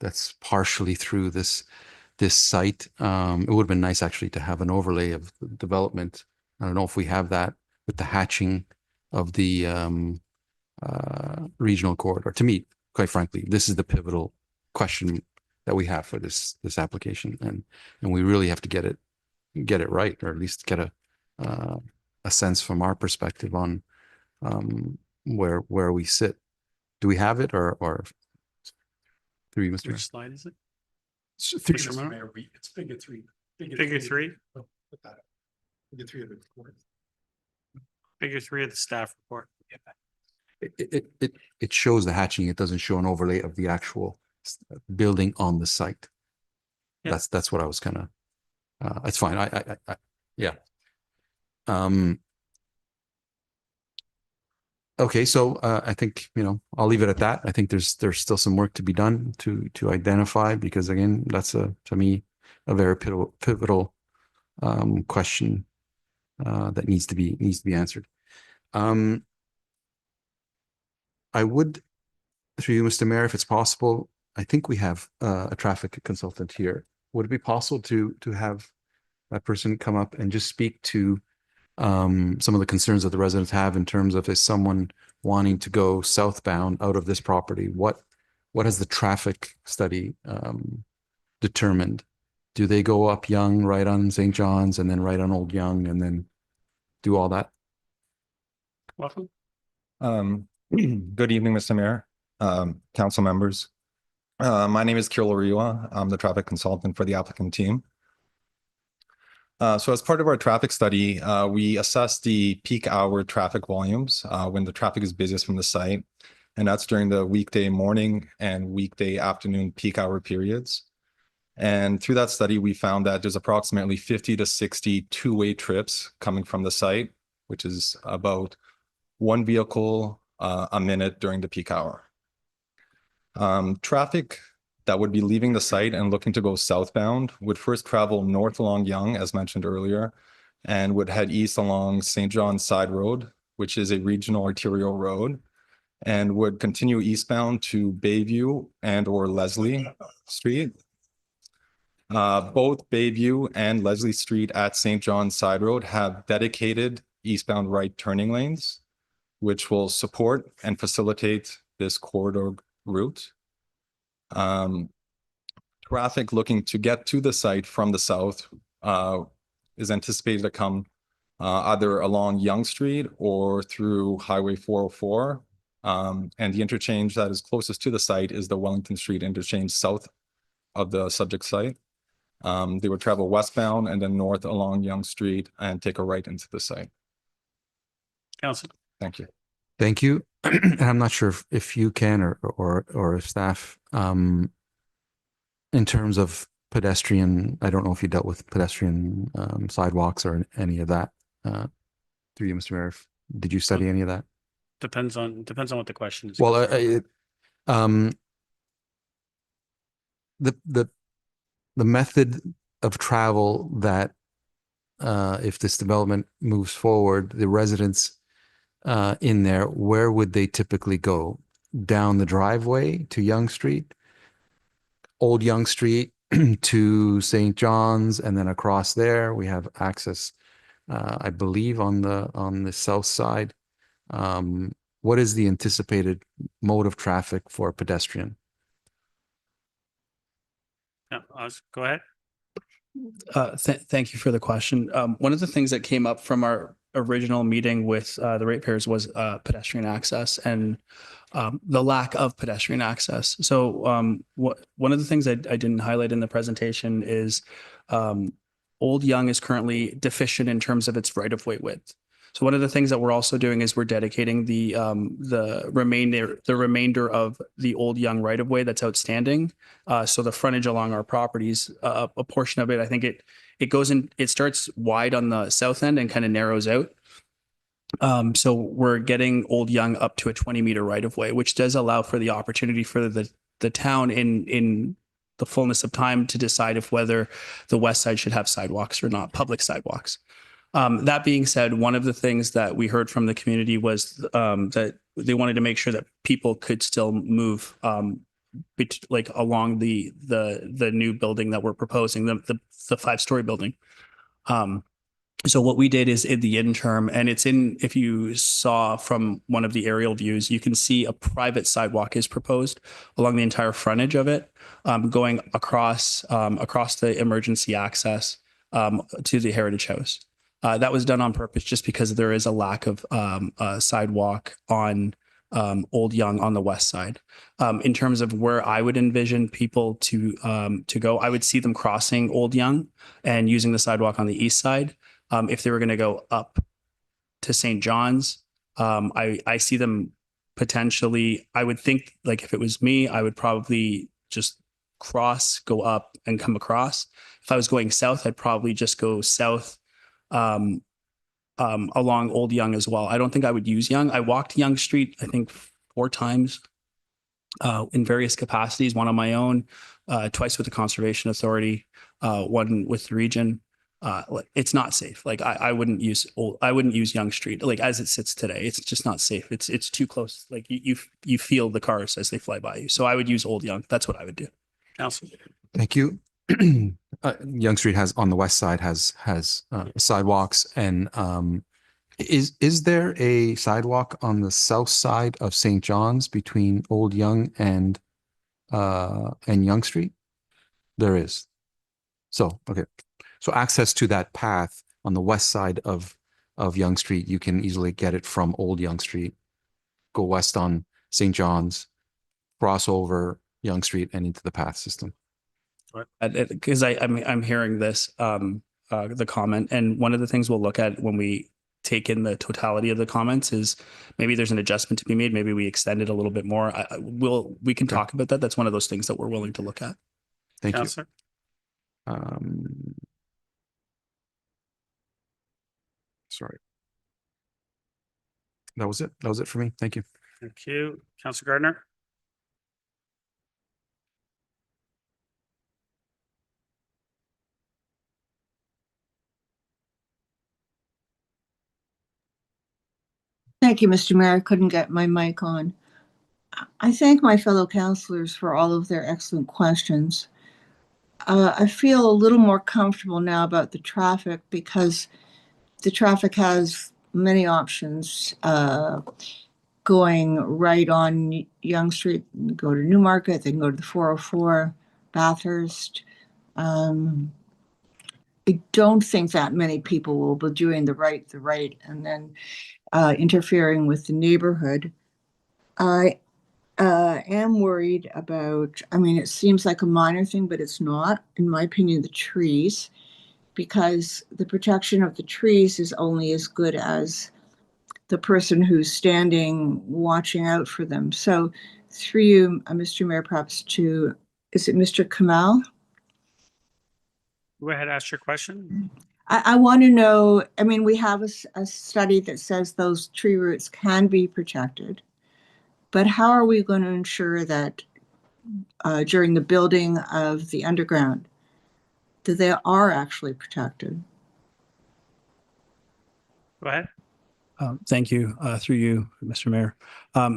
that's partially through this site. It would have been nice actually to have an overlay of the development. I don't know if we have that with the hatching of the regional corridor. To me, quite frankly, this is the pivotal question that we have for this application, and we really have to get it right, or at least get a sense from our perspective on where we sit. Do we have it, or through you, Mr. Mayor? Which slide is it? Mr. Mayor, it's figure 3. Figure 3? Oh, put that up. Figure 3 of the report. Figure 3 of the staff report. It shows the hatching. It doesn't show an overlay of the actual building on the site. Yeah. That's what I was kind of. It's fine. Yeah. Okay, so I think I'll leave it at that. I think there's still some work to be done to identify, because again, that's to me a very pivotal question that needs to be answered. I would, through you, Mr. Mayor, if it's possible, I think we have a traffic consultant here. Would it be possible to have that person come up and just speak to some of the concerns that the residents have in terms of, is someone wanting to go southbound out of this property? What has the traffic study determined? Do they go up Yonge, right on St. John's, and then right on Old Yonge, and then do all that? Welcome. Good evening, Mr. Mayor, council members. My name is Kirill Riwa. I'm the traffic consultant for the applicant team. So as part of our traffic study, we assess the peak hour traffic volumes when the traffic is busiest from the site, and that's during the weekday morning and weekday afternoon peak hour periods. And through that study, we found that there's approximately 50 to 60 two-way trips coming from the site, which is about one vehicle a minute during the peak hour. Traffic that would be leaving the site and looking to go southbound would first travel north along Yonge, as mentioned earlier, and would head east along St. John's Side Road, which is a regional arterial road, and would continue eastbound to Bayview and or Leslie Street. Both Bayview and Leslie Street at St. John's Side Road have dedicated eastbound right turning lanes, which will support and facilitate this corridor route. traffic looking to get to the site from the south is anticipated to come either along Yonge Street or through Highway 404. And the interchange that is closest to the site is the Wellington Street interchange south of the subject site. They would travel westbound and then north along Yonge Street and take a right into the site. Council. Thank you. Thank you. And I'm not sure if you can or if staff, in terms of pedestrian, I don't know if you dealt with pedestrian sidewalks or any of that. Through you, Mr. Mayor, did you study any of that? Depends on what the question is. Well, the method of travel that if this development moves forward, the residents in there, where would they typically go? Down the driveway to Yonge Street, Old Yonge Street to St. John's, and then across there we have access, I believe, on the south side. What is the anticipated mode of traffic for a pedestrian? Yeah, go ahead. Thank you for the question. One of the things that came up from our original meeting with the ratepayers was pedestrian access and the lack of pedestrian access. So one of the things I didn't highlight in the presentation is Old Yonge is currently deficient in terms of its right-of-way width. So one of the things that we're also doing is we're dedicating the remainder of the Old Yonge right-of-way that's outstanding. So the frontage along our properties, a portion of it, I think it goes in, it starts wide on the south end and kind of narrows out. So we're getting Old Yonge up to a 20-meter right-of-way, which does allow for the opportunity for the town in the fullness of time to decide if whether the west side should have sidewalks or not, public sidewalks. That being said, one of the things that we heard from the community was that they wanted to make sure that people could still move like along the new building that we're proposing, the 5-story building. So what we did is in the interim, and it's in, if you saw from one of the aerial views, you can see a private sidewalk is proposed along the entire frontage of it, going across the emergency access to the Heritage House. That was done on purpose just because there is a lack of a sidewalk on Old Yonge on the west side. In terms of where I would envision people to go, I would see them crossing Old Yonge and using the sidewalk on the east side. If they were going to go up to St. John's, I see them potentially, I would think, like, if it was me, I would probably just go up and come across. If I was going south, I'd probably just go south along Old Yonge as well. I don't think I would use Yonge. I walked Yonge Street, I think 4 times in various capacities, one on my own, twice with the Conservation Authority, one with the region. It's not safe. Like I wouldn't use Yonge Street, like as it sits today. It's just not safe. It's too close. Like you feel the cars as they fly by you. So I would use Old Yonge. That's what I would do. Council. Thank you. Yonge Street has, on the west side, has sidewalks, and is there a sidewalk on the south side of St. John's between Old Yonge and Yonge Street? There is. So okay, so access to that path on the west side of Yonge Street, you can easily get it from Old Yonge Street, go west on St. John's, cross over Yonge Street and into the path system. Because I'm hearing this, the comment, and one of the things we'll look at when we take in the totality of the comments is maybe there's an adjustment to be made. Maybe we extend it a little bit more. We can talk about that. That's one of those things that we're willing to look at. Thank Counselor. you. Sorry. That was it. That was it for me. Thank you. Thank you. Councilor Gardner. Thank you, Mr. Mayor. I couldn't get my mic on. I thank my fellow councilors for all of their excellent questions. I feel a little more comfortable now about the traffic because the traffic has many options. Going right on Yonge Street, go to Newmarket, they can go to the 404. Bathurst. I don't think that many people will be doing the right, and then interfering with the neighborhood. I am worried about, I mean, it seems like a minor thing, but it's not, in my opinion, the trees, because the protection of the trees is only as good as the person who's standing watching out for them. So through you, Mr. Mayor, perhaps to, is it Mr. Kamal? Go ahead, ask your question. I want to know, I mean, we have a study that says those tree roots can be protected, but how are we going to ensure that during the building of the underground, that they are actually protected? Go ahead. Thank you, through you, Mr. Mayor.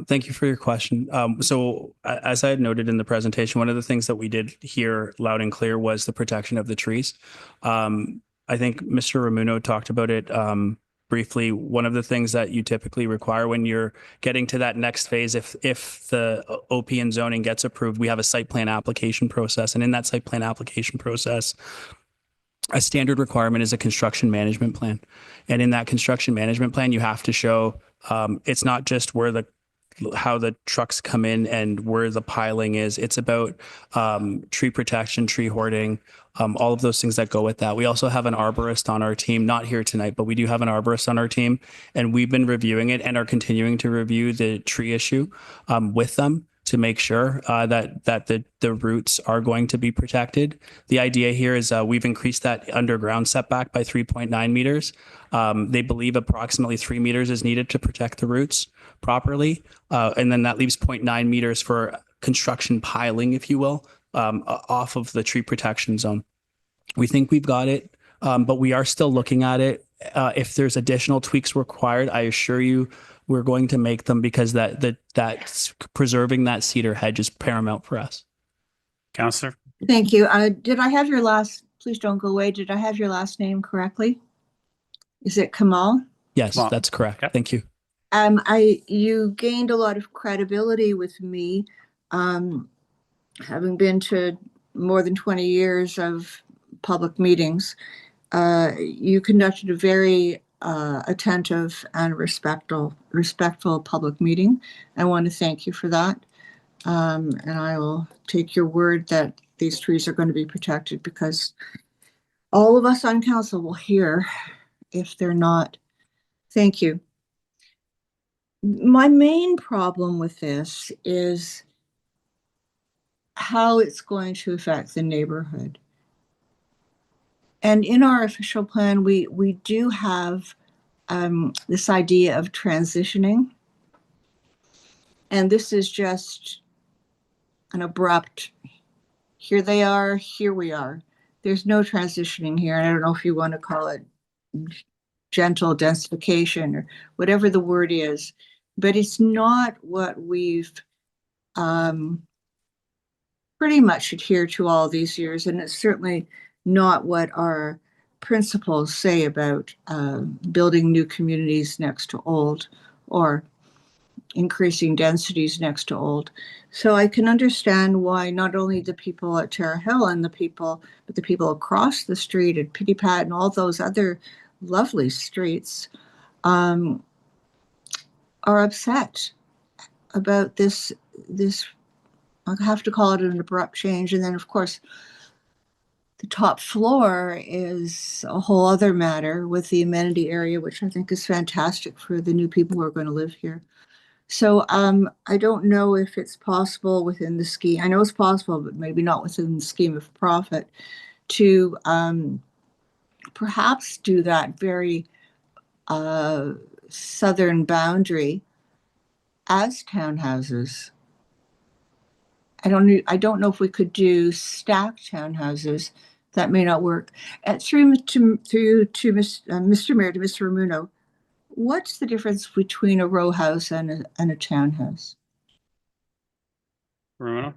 Thank you for your question. So as I had noted in the presentation, one of the things that we did hear loud and clear was the protection of the trees. I think Mr. Ramuno talked about it briefly. One of the things that you typically require when you're getting to that next phase, if the OP and zoning gets approved, we have a site plan application process. And in that site plan application process, a standard requirement is a construction management plan. And in that construction management plan, you have to show it's not just how the trucks come in and where the piling is. It's about tree protection, tree hoarding, all of those things that go with that. We also have an arborist on our team, not here tonight, but we do have an arborist on our team, and we've been reviewing it and are continuing to review the tree issue with them to make sure that the roots are going to be protected. The idea here is we've increased that underground setback by 3.9 meters. They believe approximately 3 meters is needed to protect the roots properly. And then that leaves 0.9 meters for construction piling, if you will, off of the tree protection zone. We think we've got it, but we are still looking at it. If there's additional tweaks required, I assure you, we're going to make them, because that preserving that cedar hedge is paramount for us. Councillor. Thank you. Did I have your last, please don't go away. Did I have your last name correctly? Is it Kamal? Yes, Kamal. that's correct. Yep. Thank you. You gained a lot of credibility with me, having been to more than 20 years of public meetings. You conducted a very attentive and respectful public meeting. I want to thank you for that. And I will take your word that these trees are going to be protected, because all of us on council will hear if they're not. Thank you. My main problem with this is how it's going to affect the neighborhood. And in our official plan, we do have this idea of transitioning. And this is just an abrupt, here they are, here we are. There's no transitioning here. And I don't know if you want to call it gentle densification or whatever the word is, but it's not what we've pretty much adhered to all these years. And it's certainly not what our principles say about building new communities next to old, or increasing densities next to old. So I can understand why not only the people at Terra Hill and but the people across the street at Pittypat and all those other lovely streets are upset about this, I have to call it an abrupt change. And then, of course, the top floor is a whole other matter with the amenity area, which I think is fantastic for the new people who are going to live here. So I don't know if it's possible within the scheme. I know it's possible, but maybe not within the scheme of profit, to perhaps do that very southern boundary as townhouses. I don't know if we could do stacked townhouses. That may not work. Through to Mr. Mayor, to Mr. Ramuno, what's the difference between a row house and a townhouse? Ramuno?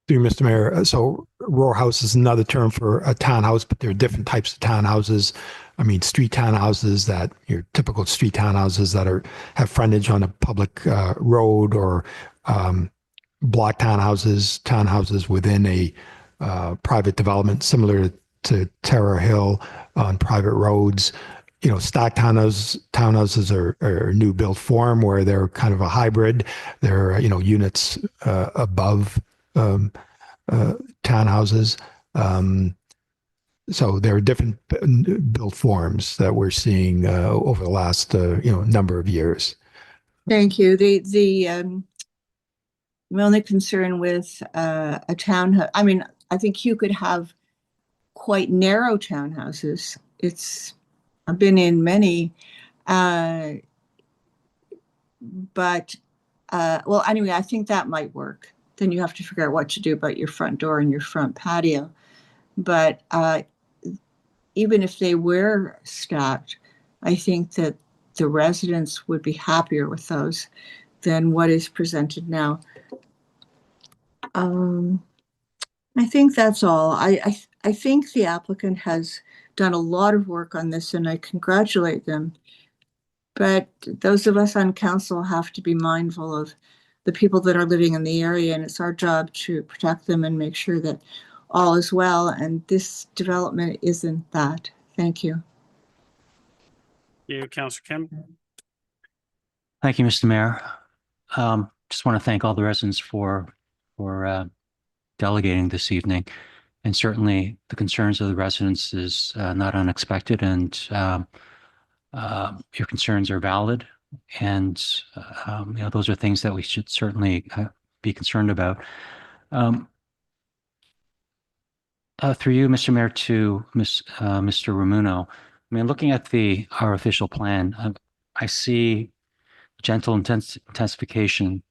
Through Mr. Mayor, so row house is another term for a townhouse, but there are different types of townhouses. I mean, street townhouses, that your typical street townhouses that have frontage on a public road, or block townhouses within a private development similar to Terra Hill on private roads. Stacked townhouses are new built form where they're kind of a hybrid. They're, units above townhouses. So there are different built forms that we're seeing over the last, number of years. Thank you. My only concern with a townhouse, I think you could have quite narrow townhouses. I've been in many, but anyway, I think that might work. Then you have to figure out what to do about your front door and your front patio. But even if they were stacked, I think that the residents would be happier with those than what is presented now. I think that's all. I think the applicant has done a lot of work on this, and I congratulate them. But those of us on council have to be mindful of the people that are living in the area, and it's our job to protect them and make sure that all is well. And this development isn't that. Thank you. You, Councillor Kim. Thank you, Mr. Mayor. Just want to thank all the residents for delegating this evening. And certainly the concerns of the residents is not unexpected, and your concerns are valid. And, those are things that we should certainly be concerned about. Through you, Mr. Mayor, to Mr. Ramuno, looking at our official plan, I see gentle intensification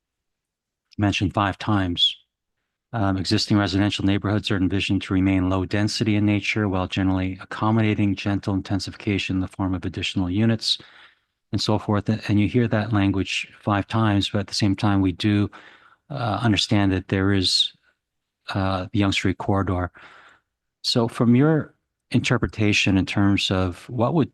mentioned 5 times. Existing residential neighborhoods are envisioned to remain low density in nature while generally accommodating gentle intensification in the form of additional units and so forth. And you hear that language 5 times, but at the same time, we do understand that there is the Yonge Street corridor. So from your interpretation in terms of what would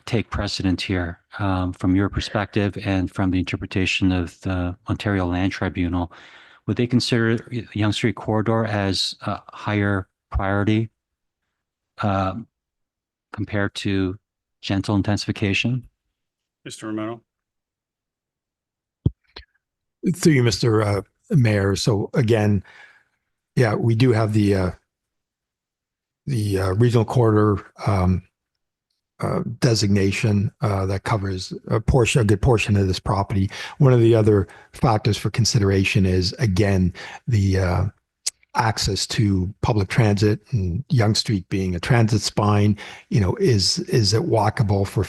take precedent here from your perspective and from the interpretation of the Ontario Land Tribunal, would they consider the Yonge Street corridor as a higher priority compared to gentle intensification? Mr. Romano. Through you, Mr. Mayor. So again, yeah, we do have the regional corridor designation that covers a good portion of this property. One of the other factors for consideration is, again, the access to public transit, and Yonge Street being a transit spine. Is it walkable for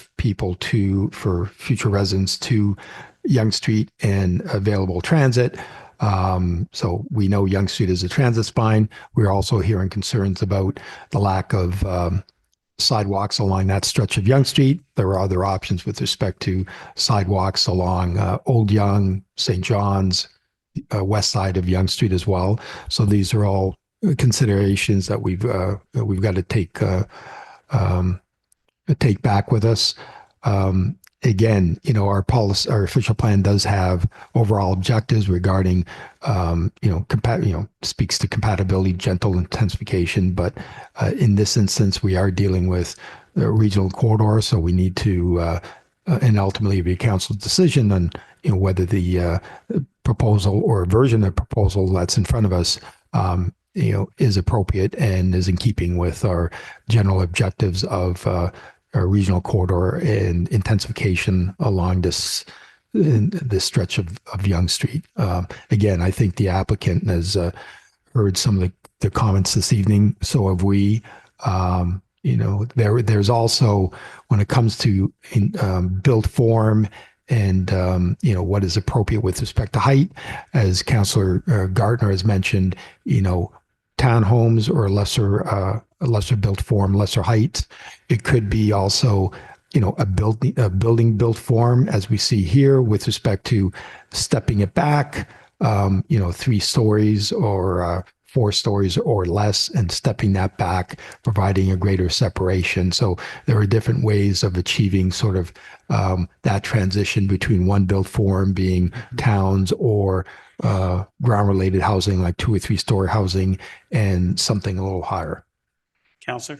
for future residents to Yonge Street and available transit? So we know Yonge Street is a transit spine. We're also hearing concerns about the lack of sidewalks along that stretch of Yonge Street. There are other options with respect to sidewalks along Old Yonge, St. John's, west side of Yonge Street as well. So these are all considerations that we've got to take back with us. Again, our policy, our official plan does have overall objectives regarding, speaks to compatibility, gentle intensification. But in this instance, we are dealing with the regional corridor, so we need to, and ultimately be a council decision on, whether the proposal or version of proposal that's in front of us, is appropriate and is in keeping with our general objectives of a regional corridor and intensification along this stretch of Yonge Street. Again, I think the applicant has heard some of the comments this evening. So have we. There's also, when it comes to built form and what is appropriate with respect to height, as Councillor Gardner has mentioned, townhomes or lesser built form, lesser height. It could be also, a building built form, as we see here, with respect to stepping it back, 3 stories or 4 stories or less and stepping that back, providing a greater separation. So there are different ways of achieving sort of that transition between one built form being towns or ground-related housing like 2 or 3 story housing and something a little higher. Counselor?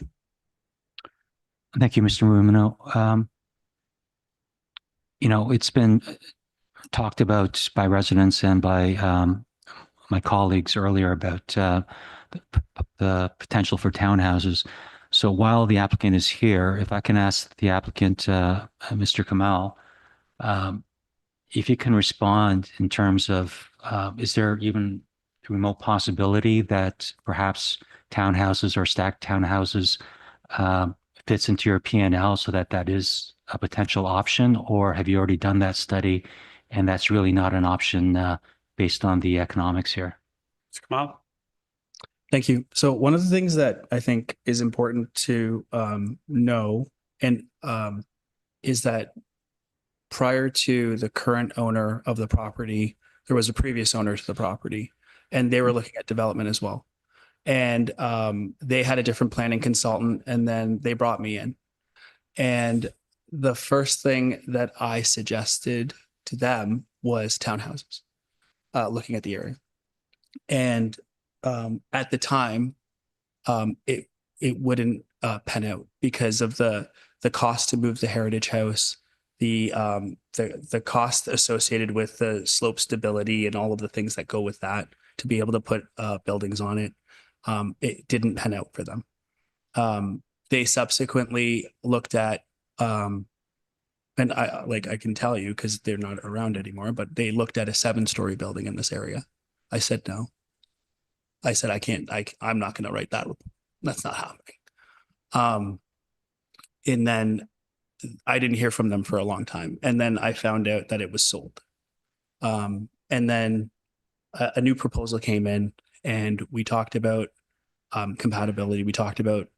Thank you, Mr. Rumino. It's been talked about by residents and by my colleagues earlier about the potential for townhouses. So while the applicant is here, if I can ask the applicant, Mr. Kamal, if you can respond in terms of, is there even a remote possibility that perhaps townhouses or stacked townhouses fits into your P&L so that is a potential option, or have you already done that study and that's really not an option based on the economics here? Mr. Kamal? Thank you. So one of the things that I think is important to know and is that prior to the current owner of the property, there was a previous owner to the property, and they were looking at development as well. And they had a different planning consultant, and then they brought me in. And the first thing that I suggested to them was townhouses, looking at the area. And at the time, it wouldn't pan out because of the cost to move the heritage house, the cost associated with the slope stability and all of the things that go with that to be able to put buildings on it. It didn't pan out for them. They subsequently looked at, and I can tell you because they're not around anymore, but they looked at a 7-story building in this area. I said no. I said I'm not going to write that report. That's not happening. And then I didn't hear from them for a long time, and then I found out that it was sold. And then a new proposal came in, and we talked about compatibility. We talked about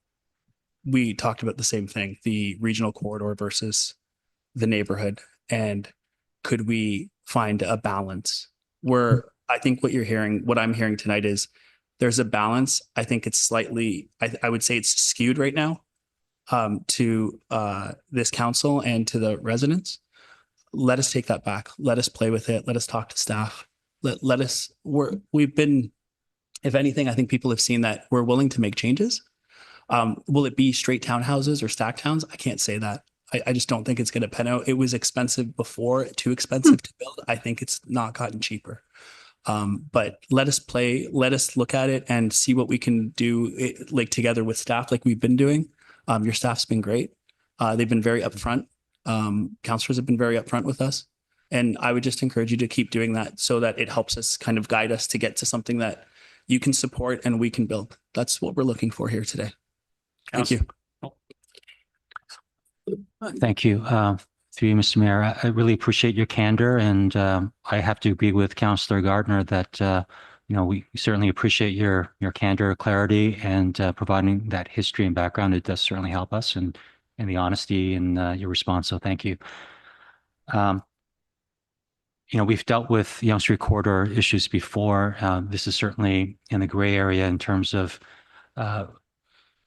the same thing, the regional corridor versus the neighborhood, and could we find a balance where I think what I'm hearing tonight is there's a balance. I think it's slightly, I would say it's skewed right now to this council and to the residents. Let us take that back. Let us play with it. Let us talk to staff. We've been, if anything, I think people have seen that we're willing to make changes. Will it be straight townhouses or stacked towns? I can't say that. I just don't think it's going to pan out. It was expensive before, too expensive to build. I think it's not gotten cheaper. But let us play, let us look at it and see what we can do together with staff like we've been doing. Your staff's been great. They've been very upfront. Counselors have been very upfront with us. And I would just encourage you to keep doing that so that it helps us kind of guide us to get to something that you can support and we can build. That's what we're looking for here today. Thank you. Thank you. Through you, Mr. Mayor, I really appreciate your candor, and I have to agree with Councillor Gardner that we certainly appreciate your candor, clarity, and providing that history and background. It does certainly help us, and the honesty in your response. So thank you. We've dealt with Yonge Street corridor issues before. This is certainly in the gray area in terms of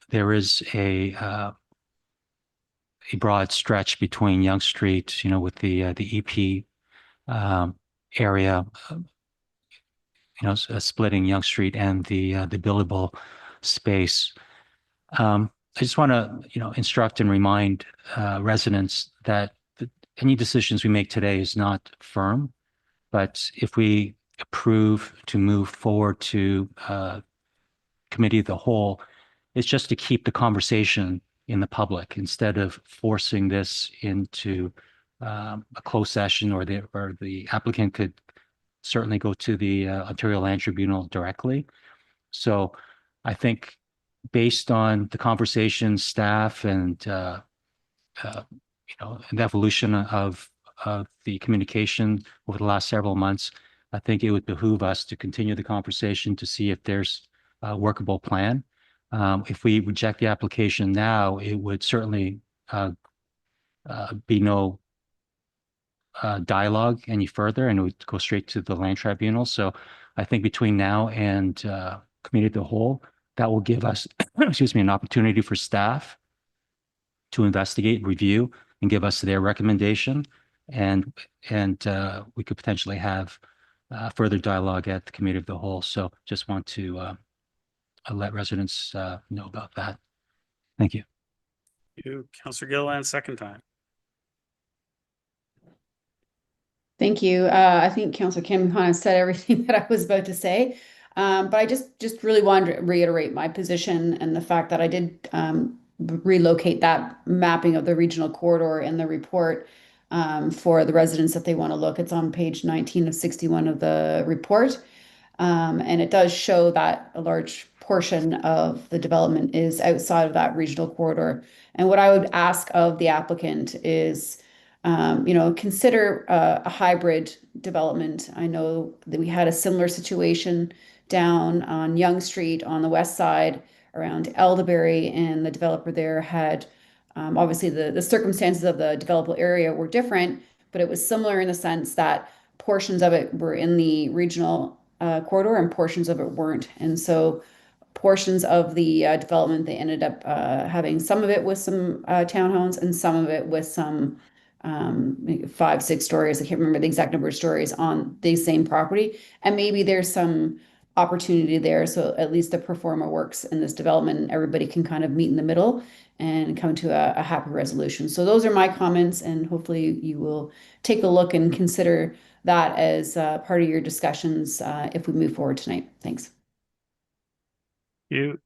there is a broad stretch between Yonge Street, with the EP area, splitting Yonge Street and the billable space. I just want to, instruct and remind residents that any decisions we make today is not firm, but if we approve to move forward to committee of the whole, it's just to keep the conversation in the public instead of forcing this into a closed session, or the applicant could certainly go to the Ontario Land Tribunal directly. So I think based on the conversation, staff and the evolution of the communication over the last several months, I think it would behoove us to continue the conversation to see if there's a workable plan. If we reject the application now, it would certainly be no dialogue any further, and it would go straight to the Land Tribunal. So I think between now and committee of the whole. That will give us, excuse me, an opportunity for staff to investigate, review, and give us their recommendation. And we could potentially have further dialogue at the committee of the whole. So just want to let residents know about that. Thank you. You, Councillor Gilliland, second time. Thank you. I think Councillor Kim kind of said everything that I was about to say. But I just really wanted to reiterate my position and the fact that I did relocate that mapping of the regional corridor in the report for the residents if they want to look. It's on page 19 of 61 of the report. And it does show that a large portion of the development is outside of that regional corridor. And what I would ask of the applicant is, consider a hybrid development. I know that we had a similar situation down on Yonge Street on the west side around Elderberry, and the developer there had, obviously the circumstances of the developable area were different, but it was similar in the sense that portions of it were in the regional corridor and portions of it weren't. And so portions of the development, they ended up having some of it with some townhomes and some of it with some 5, 6 stories. I can't remember the exact number of stories on the same property. And maybe there's some opportunity there. So at least the performer works in this development and everybody can kind of meet in the middle and come to a happy resolution. So those are my comments, and hopefully you will take a look and consider that as part of your discussions if we move forward tonight. Thanks. You,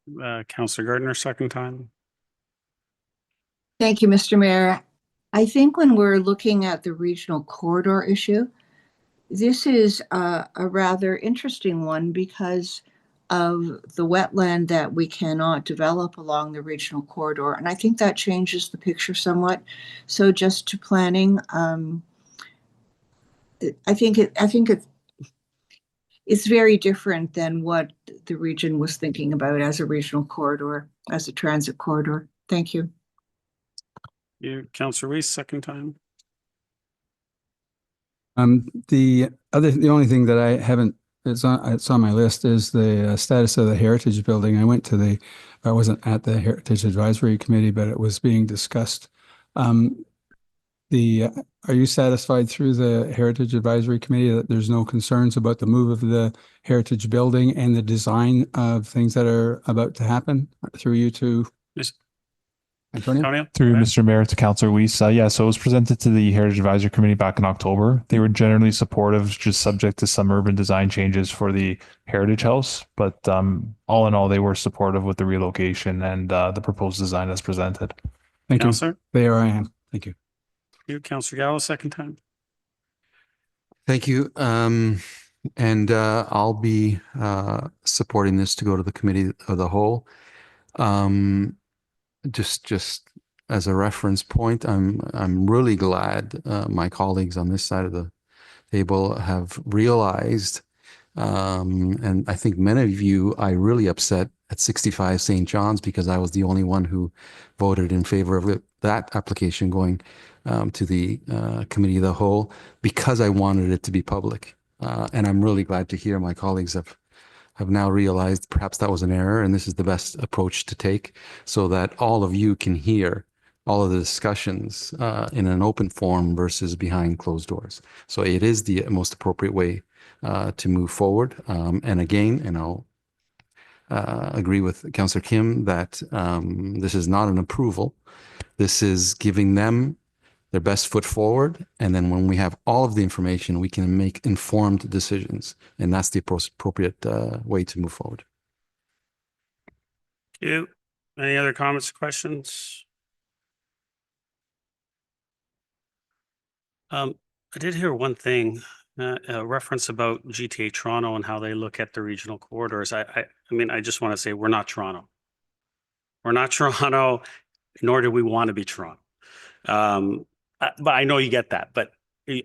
Councillor Gardner, second time. Thank you, Mr. Mayor. I think when we're looking at the regional corridor issue, this is a rather interesting one because of the wetland that we cannot develop along the regional corridor. And I think that changes the picture somewhat. So just to planning, I think it's very different than what the region was thinking about as a regional corridor, as a transit corridor. Thank you. You, Councillor Reese, second time. The only thing that I haven't, it's on my list is the status of the Heritage Building. I wasn't at the Heritage Advisory Committee, but it was being discussed. Are you satisfied through the Heritage Advisory Committee that there's no concerns about the move of the Heritage Building and the design of things that are about to happen? Through you to Antonio? Through Mr. Mayor to Councillor Weiss. So it was presented to the Heritage Advisory Committee back in October. They were generally supportive, just subject to some urban design changes for the Heritage House. But all in all, they were supportive with the relocation and the proposed design as presented. Thank Councillor? you. There I am. Thank you. You, Councillor Gallo, second time. Thank you. And I'll be supporting this to go to the committee of the whole. Just as a reference point, I'm really glad my colleagues on this side of the table have realized, and I think many of you, I really upset at 65 St. John's because I was the only one who voted in favor of that application going to the committee of the whole because I wanted it to be public. And I'm really glad to hear my colleagues have now realized perhaps that was an error and this is the best approach to take so that all of you can hear all of the discussions in an open forum versus behind closed doors. So it is the most appropriate way to move forward. And again, and I'll agree with Councillor Kim that this is not an approval. This is giving them their best foot forward. And then when we have all of the information, we can make informed decisions. And that's the appropriate way to move forward. Thank you. Any other comments or questions? I did hear one thing, a reference about GTA Toronto and how they look at the regional corridors. I mean, I just want to say we're not Toronto. We're not Toronto, nor do we want to be Toronto. But I know you get that, but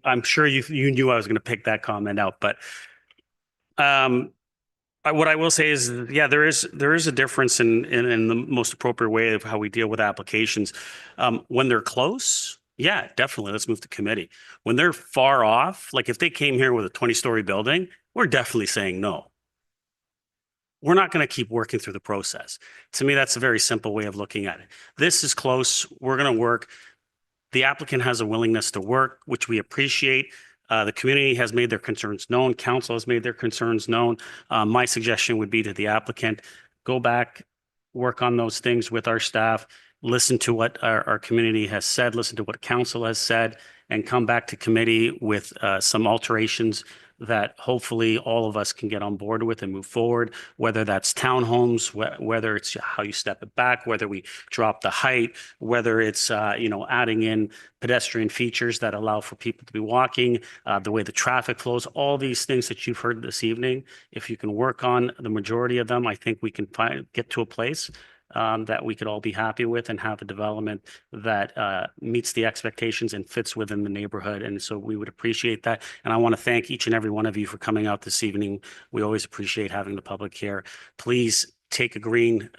I'm sure you knew I was going to pick that comment out. But what I will say is, yeah, there is a difference in the most appropriate way of how we deal with applications. When they're close, yeah, definitely, let's move to committee. When they're far off, like if they came here with a 20-story building, we're definitely saying no. we're not going to keep working through the process. To me, that's a very simple way of looking at it. This is close. We're going to work. The applicant has a willingness to work, which we appreciate. The community has made their concerns known. Council has made their concerns known. My suggestion would be to the applicant, go back, work on those things with our staff, listen to what our community has said, listen to what council has said, and come back to committee with some alterations that hopefully all of us can get on board with and move forward, whether that's townhomes, whether it's how you step it back, whether we drop the height, whether it's, adding in pedestrian features that allow for people to be walking, the way the traffic flows, all these things that you've heard this evening. If you can work on the majority of them, I think we can get to a place that we could all be happy with and have a development that meets the expectations and fits within the neighborhood. And so we would appreciate that. And I want to thank each and every one of you for coming out this evening. We always appreciate having the public here. Please take a green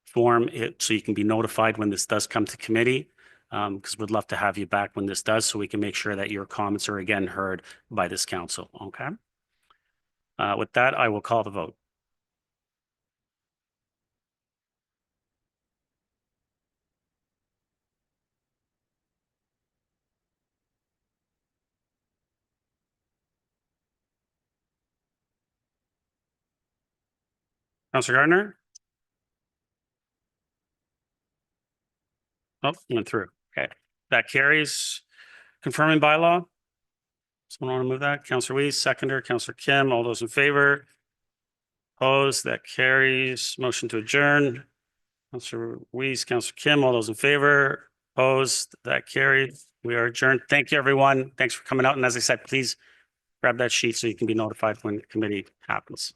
form so you can be notified when this does come to committee, because we'd love to have you back when this does, so we can make sure that your comments are again heard by this council. Okay. With that, I will call the vote. Councilor Gardner? Oh, went through. Okay. That carries. Confirming bylaw? Someone want to move that? Councilor Weiss, seconder. Councilor Kim, all those in favor? Opposed? That carries. Motion to adjourn. Councilor Weiss, Councilor Kim, all those in favor? Opposed? That carries. We are adjourned. Thank you, everyone. Thanks for coming out. And as I said, please grab that sheet so you can be notified when the committee happens.